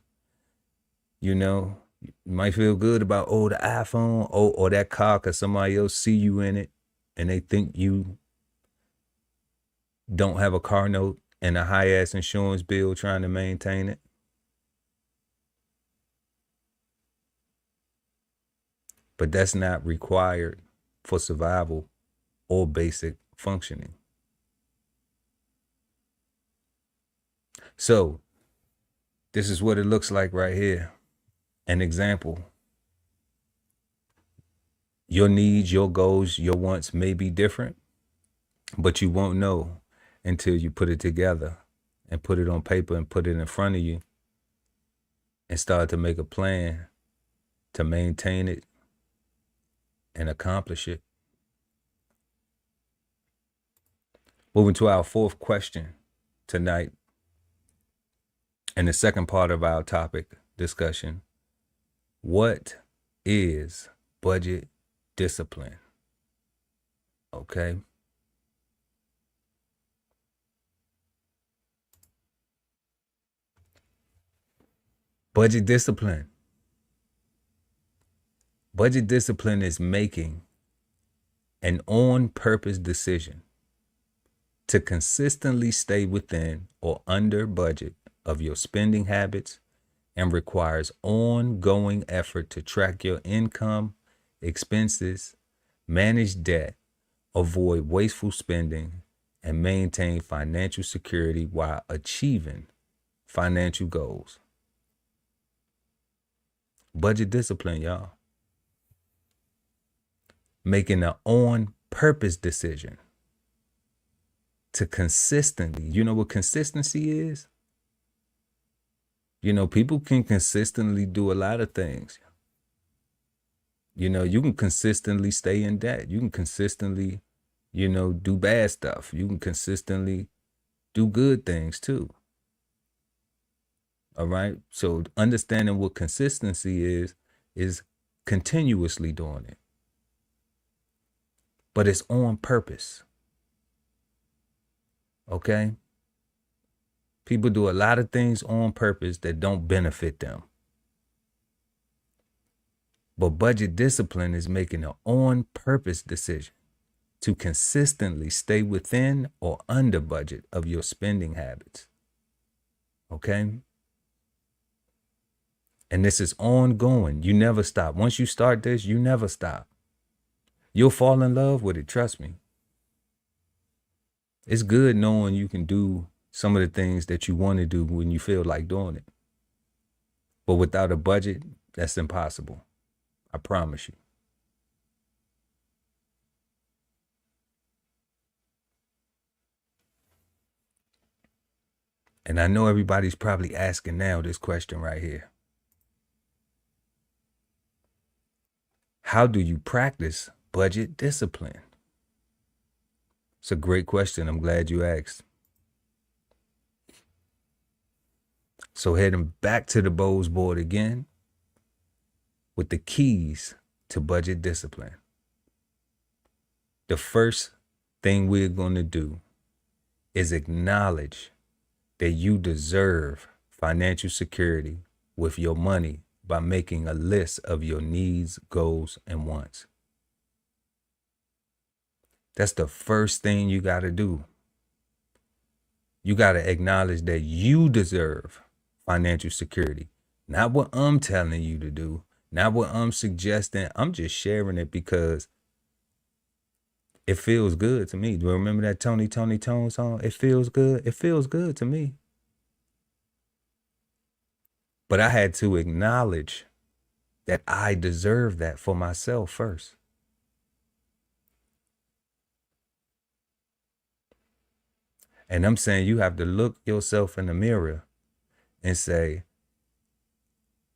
You know, you might feel good about, the iPhone or that car because somebody else see you in it and they think you don't have a car note and a high-ass insurance bill trying to maintain it. But that's not required for survival or basic functioning. So, this is what it looks like right here. An example. Your needs, your goals, your wants may be different, but you won't know until you put it together and put it on paper and put it in front of you and start to make a plan to maintain it and accomplish it. Moving to our fourth question tonight. And the second part of our topic discussion, what is budget discipline? Okay. Budget discipline. Budget discipline is making an on-purpose decision to consistently stay within or under budget of your spending habits and requires ongoing effort to track your income, expenses, manage debt, avoid wasteful spending, and maintain financial security while achieving financial goals. Budget discipline, y'all. Making an on-purpose decision to consistently, you know what consistency is? You know, people can consistently do a lot of things. You know, you can consistently stay in debt. You can consistently, do bad stuff. You can consistently do good things too. All right. So understanding what consistency is continuously doing it. But it's on purpose. Okay. People do a lot of things on purpose that don't benefit them. But budget discipline is making an on-purpose decision to consistently stay within or under budget of your spending habits. Okay? And this is ongoing. You never stop. Once you start this, you never stop. You'll fall in love with it, trust me. It's good knowing you can do some of the things that you want to do when you feel like doing it. But without a budget, that's impossible. I promise you. And I know everybody's probably asking now this question right here. How do you practice budget discipline? It's a great question. I'm glad you asked. So heading back to the Bowls board again with the keys to budget discipline. The first thing we're going to do is acknowledge that you deserve financial security with your money by making a list of your needs, goals, and wants. That's the first thing you got to do. You got to acknowledge that you deserve financial security. Not what I'm telling you to do, not what I'm suggesting. I'm just sharing it because it feels good to me. Do you remember that Tony Tone song? It feels good. It feels good to me. But I had to acknowledge that I deserve that for myself first. And I'm saying you have to look yourself in the mirror and say,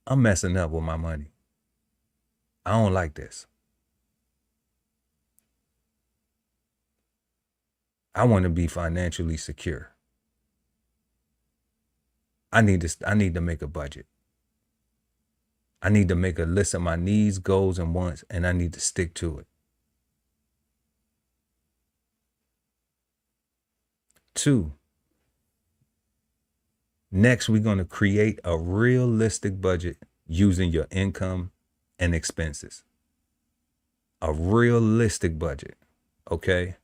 I'm messing up with my money. I don't like this. I want to be financially secure. I need to make a budget. I need to make a list of my needs, goals, and wants, and I need to stick to it. 2, next, we're going to create a realistic budget using your income and expenses. A realistic budget, okay?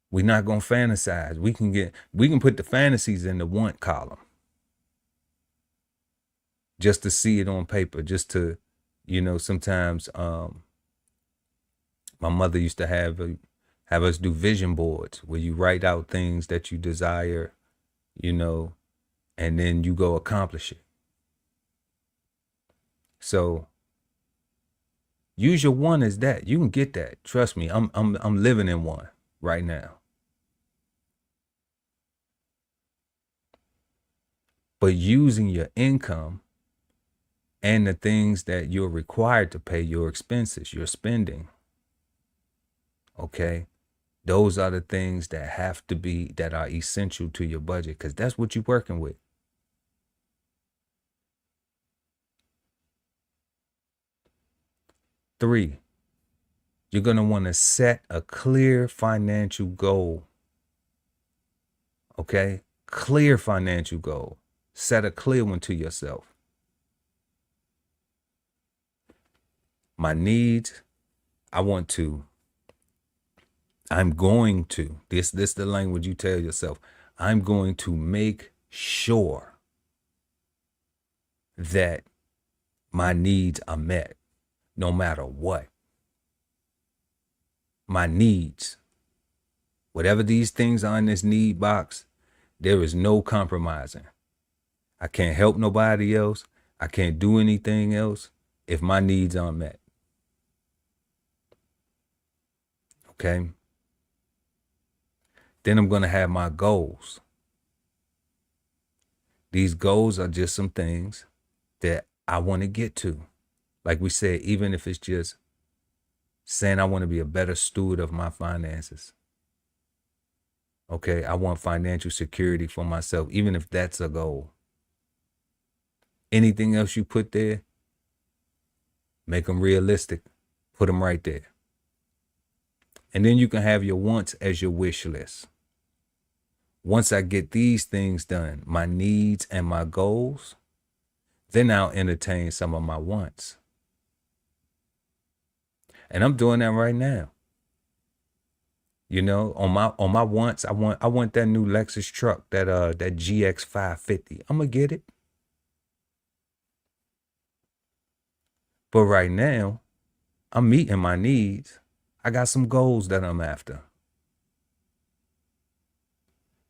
We're not going to fantasize. We can put the fantasies in the want column just to see it on paper, just to, sometimes my mother used to have us do vision boards where you write out things that you desire, and then you go accomplish it. So use your one as that. You can get that. Trust me, I'm living in one right now. But using your income and the things that you're required to pay, your expenses, your spending, okay? Those are the things that are essential to your budget, because that's what you're working with. Three, you're going to want to set a clear financial goal. Okay? Clear financial goal. Set a clear one to yourself. My needs, I'm going to, this the language you tell yourself, I'm going to make sure that my needs are met no matter what. my needs. Whatever these things are in this need box, there is no compromising. I can't help nobody else. I can't do anything else if my needs aren't met. Okay? Then I'm going to have my goals. These goals are just some things that I want to get to. Like we said, even if it's just saying I want to be a better steward of my finances. Okay, I want financial security for myself, even if that's a goal. Anything else you put there, make them realistic. Put them right there. And then you can have your wants as your wish list. Once I get these things done, my needs and my goals, then I'll entertain some of my wants. And I'm doing that right now. You know, on my wants, I want that new Lexus truck, that GX 550. I'm gonna get it. But right now, I'm meeting my needs. I got some goals that I'm after.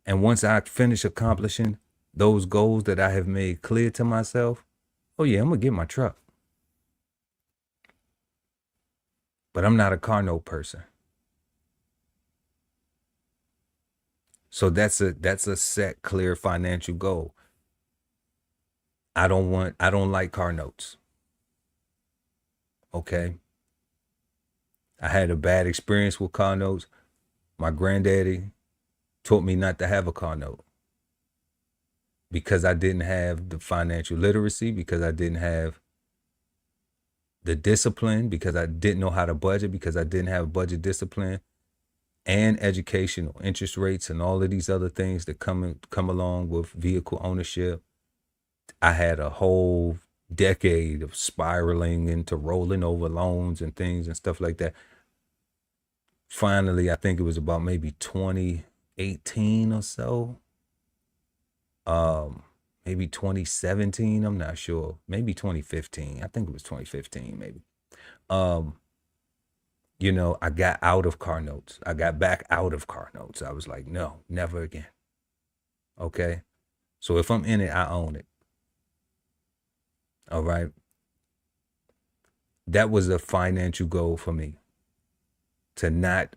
And once I finish accomplishing those goals that I have made clear to myself, oh yeah, I'm gonna get my truck. But I'm not a car note person. So that's a set, clear financial goal. I don't like car notes. Okay. I had a bad experience with car notes. My granddaddy taught me not to have a car note because I didn't have the financial literacy, because I didn't have the discipline, because I didn't know how to budget, because I didn't have budget discipline and educational interest rates and all of these other things that come along with vehicle ownership. I had a whole decade of spiraling into rolling over loans and things and stuff like that. Finally, I think it was about maybe 2018 or so. Maybe 2017, I'm not sure. Maybe 2015. I think it was 2015, maybe. You know, I got out of car notes. I got back out of car notes. I was like, no, never again. Okay. So if I'm in it, I own it. All right. That was a financial goal for me, to not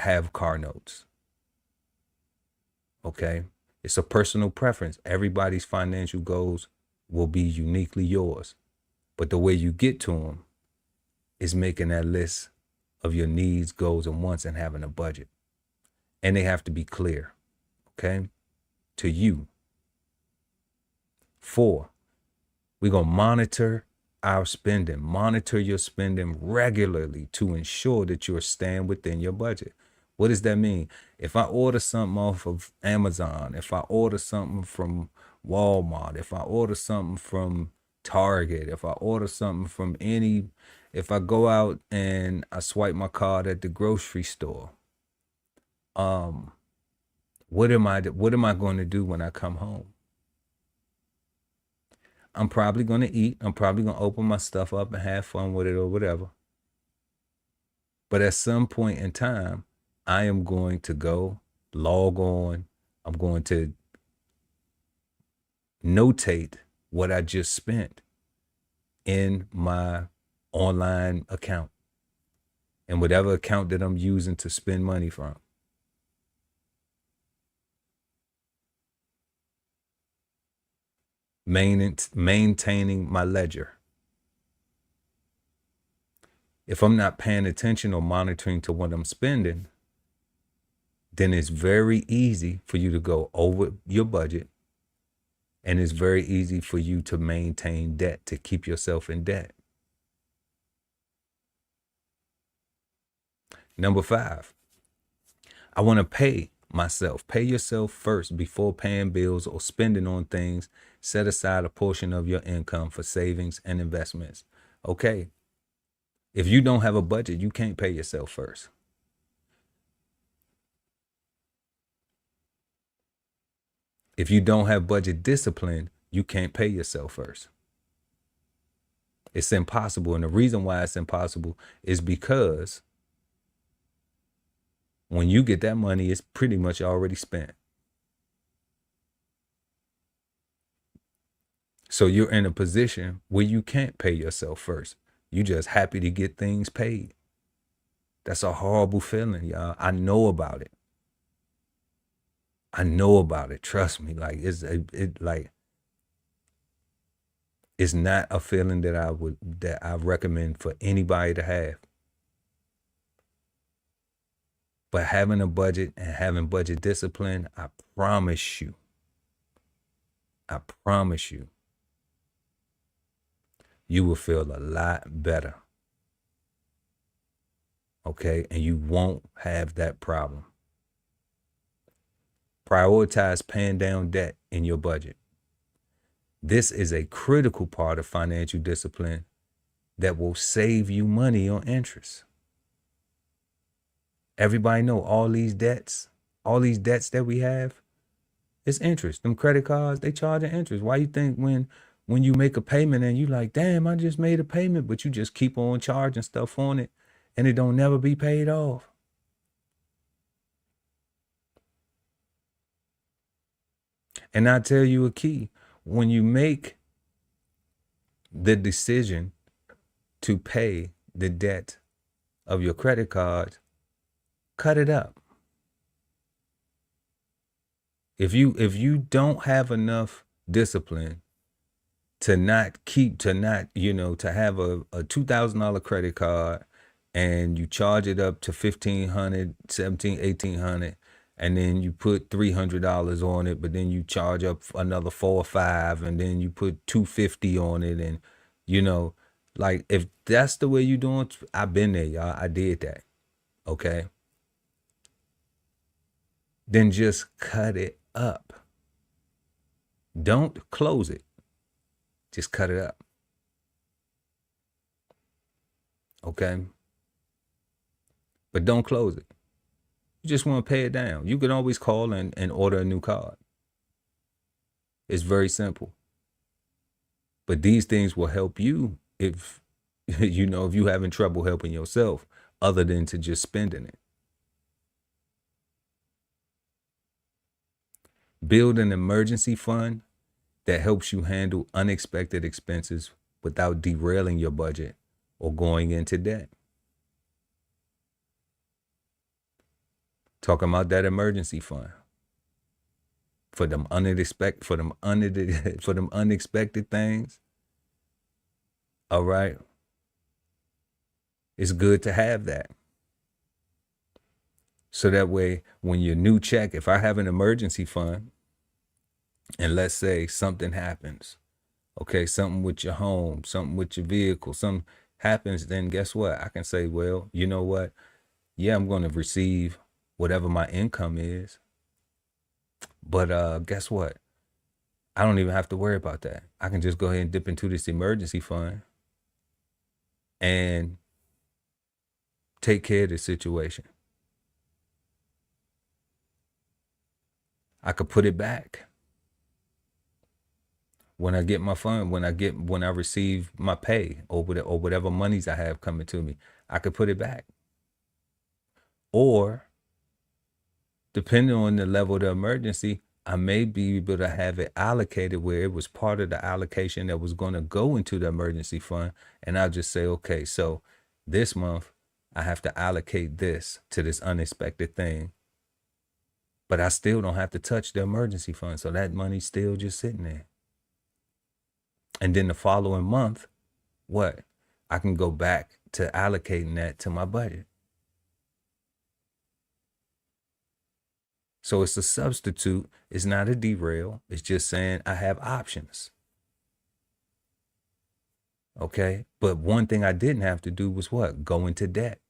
have car notes. Okay. It's a personal preference. Everybody's financial goals will be uniquely yours. But the way you get to them is making that list of your needs, goals, and wants and having a budget. And they have to be clear, okay, to you. 4, we're going to monitor our spending. Monitor your spending regularly to ensure that you're staying within your budget. What does that mean? If I order something off of Amazon, if I order something from Walmart, if I order something from Target, if I order something from if I go out and I swipe my card at the grocery store, what am I going to do when I come home? I'm probably going to eat. I'm probably going to open my stuff up and have fun with it or whatever. But at some point in time, I am going to go log on. I'm going to notate what I just spent in my online account and whatever account that I'm using to spend money from. Maintaining my ledger. If I'm not paying attention or monitoring to what I'm spending, then it's very easy for you to go over your budget, and it's very easy for you to maintain debt, to keep yourself in debt. Number 5, I want to pay myself. Pay yourself first before paying bills or spending on things. Set aside a portion of your income for savings and investments. Okay. If you don't have a budget, you can't pay yourself first. If you don't have budget discipline, you can't pay yourself first. It's impossible. And the reason why it's impossible is because When you get that money, it's pretty much already spent. So you're in a position where you can't pay yourself first. You just happy to get things paid. That's a horrible feeling, y'all. I know about it. I know about it. Trust me. Like it's not a feeling that I recommend for anybody to have. But having a budget and having budget discipline, I promise you, you will feel a lot better. Okay? And you won't have that problem. Prioritize paying down debt in your budget. This is a critical part of financial discipline that will save you money on interest. Everybody know all these debts that we have, it's interest. Them credit cards, they charge an interest. Why you think when you make a payment and you like, damn, I just made a payment, but you just keep on charging stuff on it and it don't never be paid off? And I tell you a key, when you make the decision to pay the debt of your credit card, cut it up. If you don't have enough discipline to have a $2,000 credit card and you charge it up to $1,500, $1,700, $1,800, and then you put $300 on it, but then you charge up another $400 or $500, and then you put $250 on it, and like if that's the way you doing, I've been there, y'all. I did that. Okay. Then just cut it up. Don't close it. Just cut it up. Okay? But don't close it. You just want to pay it down. You can always call and order a new card. It's very simple. But these things will help you if if you're having trouble helping yourself, other than to just spending it. Build an emergency fund that helps you handle unexpected expenses without derailing your budget or going into debt. Talking about that emergency fund for them unexpected things. All right. It's good to have that. So that way, when your new check, if I have an emergency fund, and let's say something happens, okay, something with your home, something with your vehicle, something happens, then guess what? I can say, well, you know what? Yeah, I'm going to receive whatever my income is. But guess what? I don't even have to worry about that. I can just go ahead and dip into this emergency fund and take care of the situation. I could put it back when I get my fund, when I receive my pay or whatever monies I have coming to me. I could put it back. Or depending on the level of the emergency, I may be able to have it allocated where it was part of the allocation that was going to go into the emergency fund. And I'll just say, okay, so this month I have to allocate this to this unexpected thing. But I still don't have to touch the emergency fund. So that money's still just sitting there. And then the following month, what? I can go back to allocating that to my budget. So it's a substitute. It's not a derail. It's just saying I have options. Okay? But one thing I didn't have to do was what? Go into debt.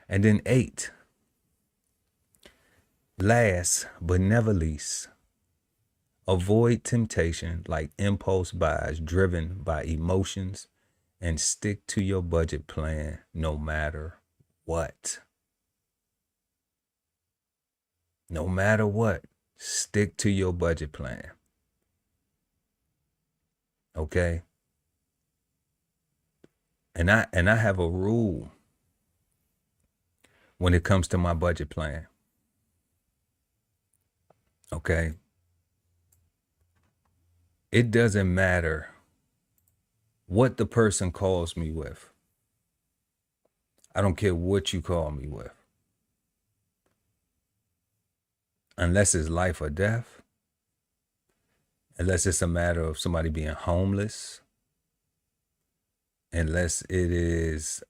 And then 8, last but never least, avoid temptation like impulse buys driven by emotions and stick to your budget plan no matter what. No matter what, stick to your budget plan. Okay? And I have a rule when it comes to my budget plan. Okay. It doesn't matter what the person calls me with. I don't care what you call me with. Unless it's life or death. Unless it's a matter of somebody being homeless. Unless it is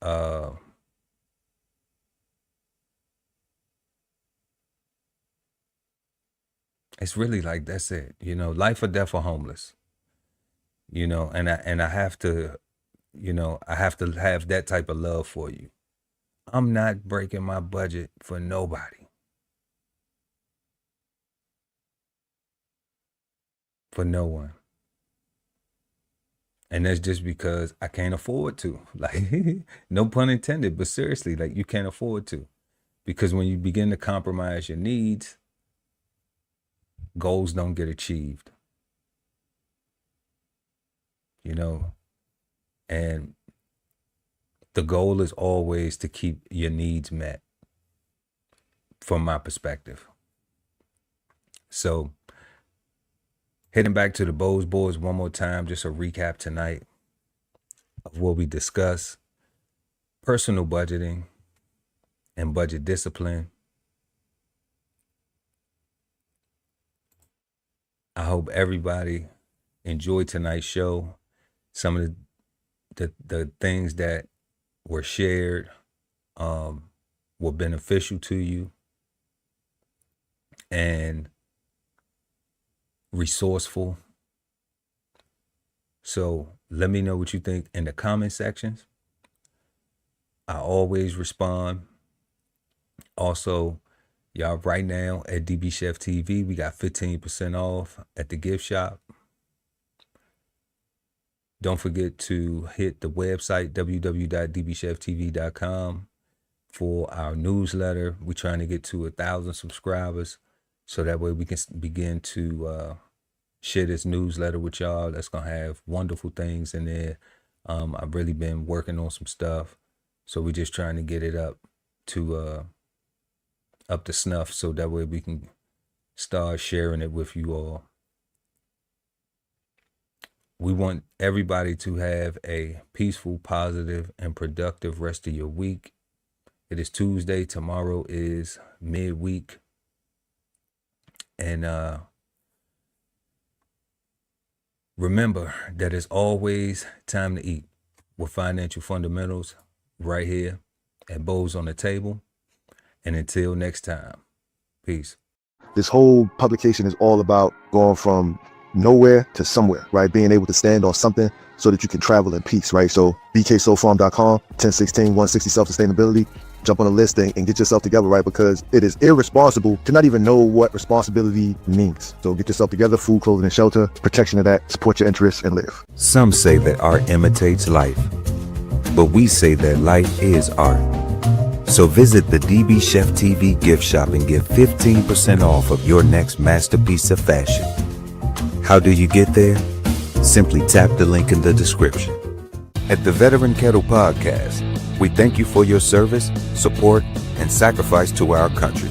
it's really like, that's it, life or death or homeless, and I have to, I have to have that type of love for you. I'm not breaking my budget for nobody. For no one. And that's just because I can't afford to. Like, no pun intended, but seriously, like, you can't afford to. Because when you begin to compromise your needs, goals don't get achieved. And the goal is always to keep your needs met, from my perspective. So, heading back to the Bose boards one more time, just a recap tonight of what we discussed: personal budgeting and budget discipline. I hope everybody enjoyed tonight's show. Some of the things that were shared were beneficial to you and resourceful. So let me know what you think in the comment sections. I always respond. Also, y'all, right now at DBCHEFTV, we got 15% off at the gift shop. Don't forget to hit the website, www.dbcheftv.com, for our newsletter. We're trying to get to 1,000 subscribers, so that way we can begin to share this newsletter with y'all. That's going to have wonderful things in there. I've really been working on some stuff, so we're just trying to get it up to snuff, so that way we can start sharing it with you all. We want everybody to have a peaceful, positive, and productive rest of your week. It is Tuesday. Tomorrow is midweek. And remember that it's always time to eat with financial fundamentals right here at Bowls on the Table. And until next time, peace. This whole publication is all about going from nowhere to somewhere, right? Being able to stand on something so that you can travel in peace, right? So bksoulfarm.com, 1016-160 self-sustainability. Jump on the list and get yourself together, right? Because it is irresponsible to not even know what responsibility means. So get yourself together: food, clothing, and shelter, protection of that, support your interests, and live. Some say that art imitates life, but we say that life is art. So visit the DBCHEFTV gift shop and get 15% off of your next masterpiece of fashion. How do you get there? Simply tap the link in the description. At the Veteran Kettle Podcast, we thank you for your service, support, and sacrifice to our country.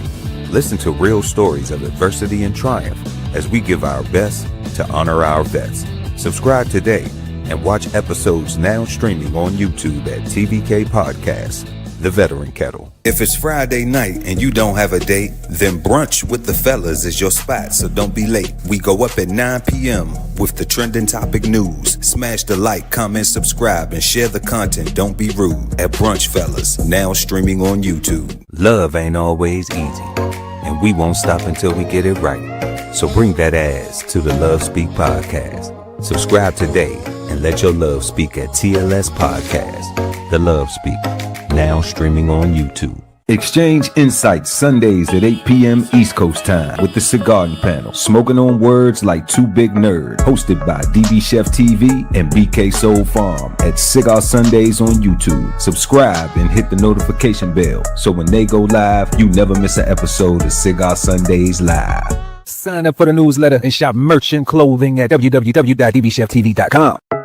Listen to real stories of adversity and triumph as we give our best to honor our vets. Subscribe today and watch episodes now streaming on YouTube at TVK Podcast, The Veteran Kettle. If it's Friday night and you don't have a date, then brunch with the fellas is your spot, so don't be late. We go up at 9 p.m. with the trending topic news. Smash the like, comment, subscribe, and share the content. Don't be rude. At Brunch Fellas, now streaming on YouTube. Love ain't always easy, and we won't stop until we get it right. So bring that ass to the Love Speak Podcast. Subscribe today and let your love speak at TLS Podcast. The Love Speak, now streaming on YouTube. Exchange insights Sundays at 8 p.m. East Coast time with the Cigar Panel, smoking on words like two big nerds, hosted by DBCHEFTV and BK Soul Farm at Cigar Sundays on YouTube. Subscribe and hit the notification bell so when they go live, you never miss an episode of Cigar Sundays Live. Sign up for the newsletter and shop merch and clothing at www.dbcheftv.com.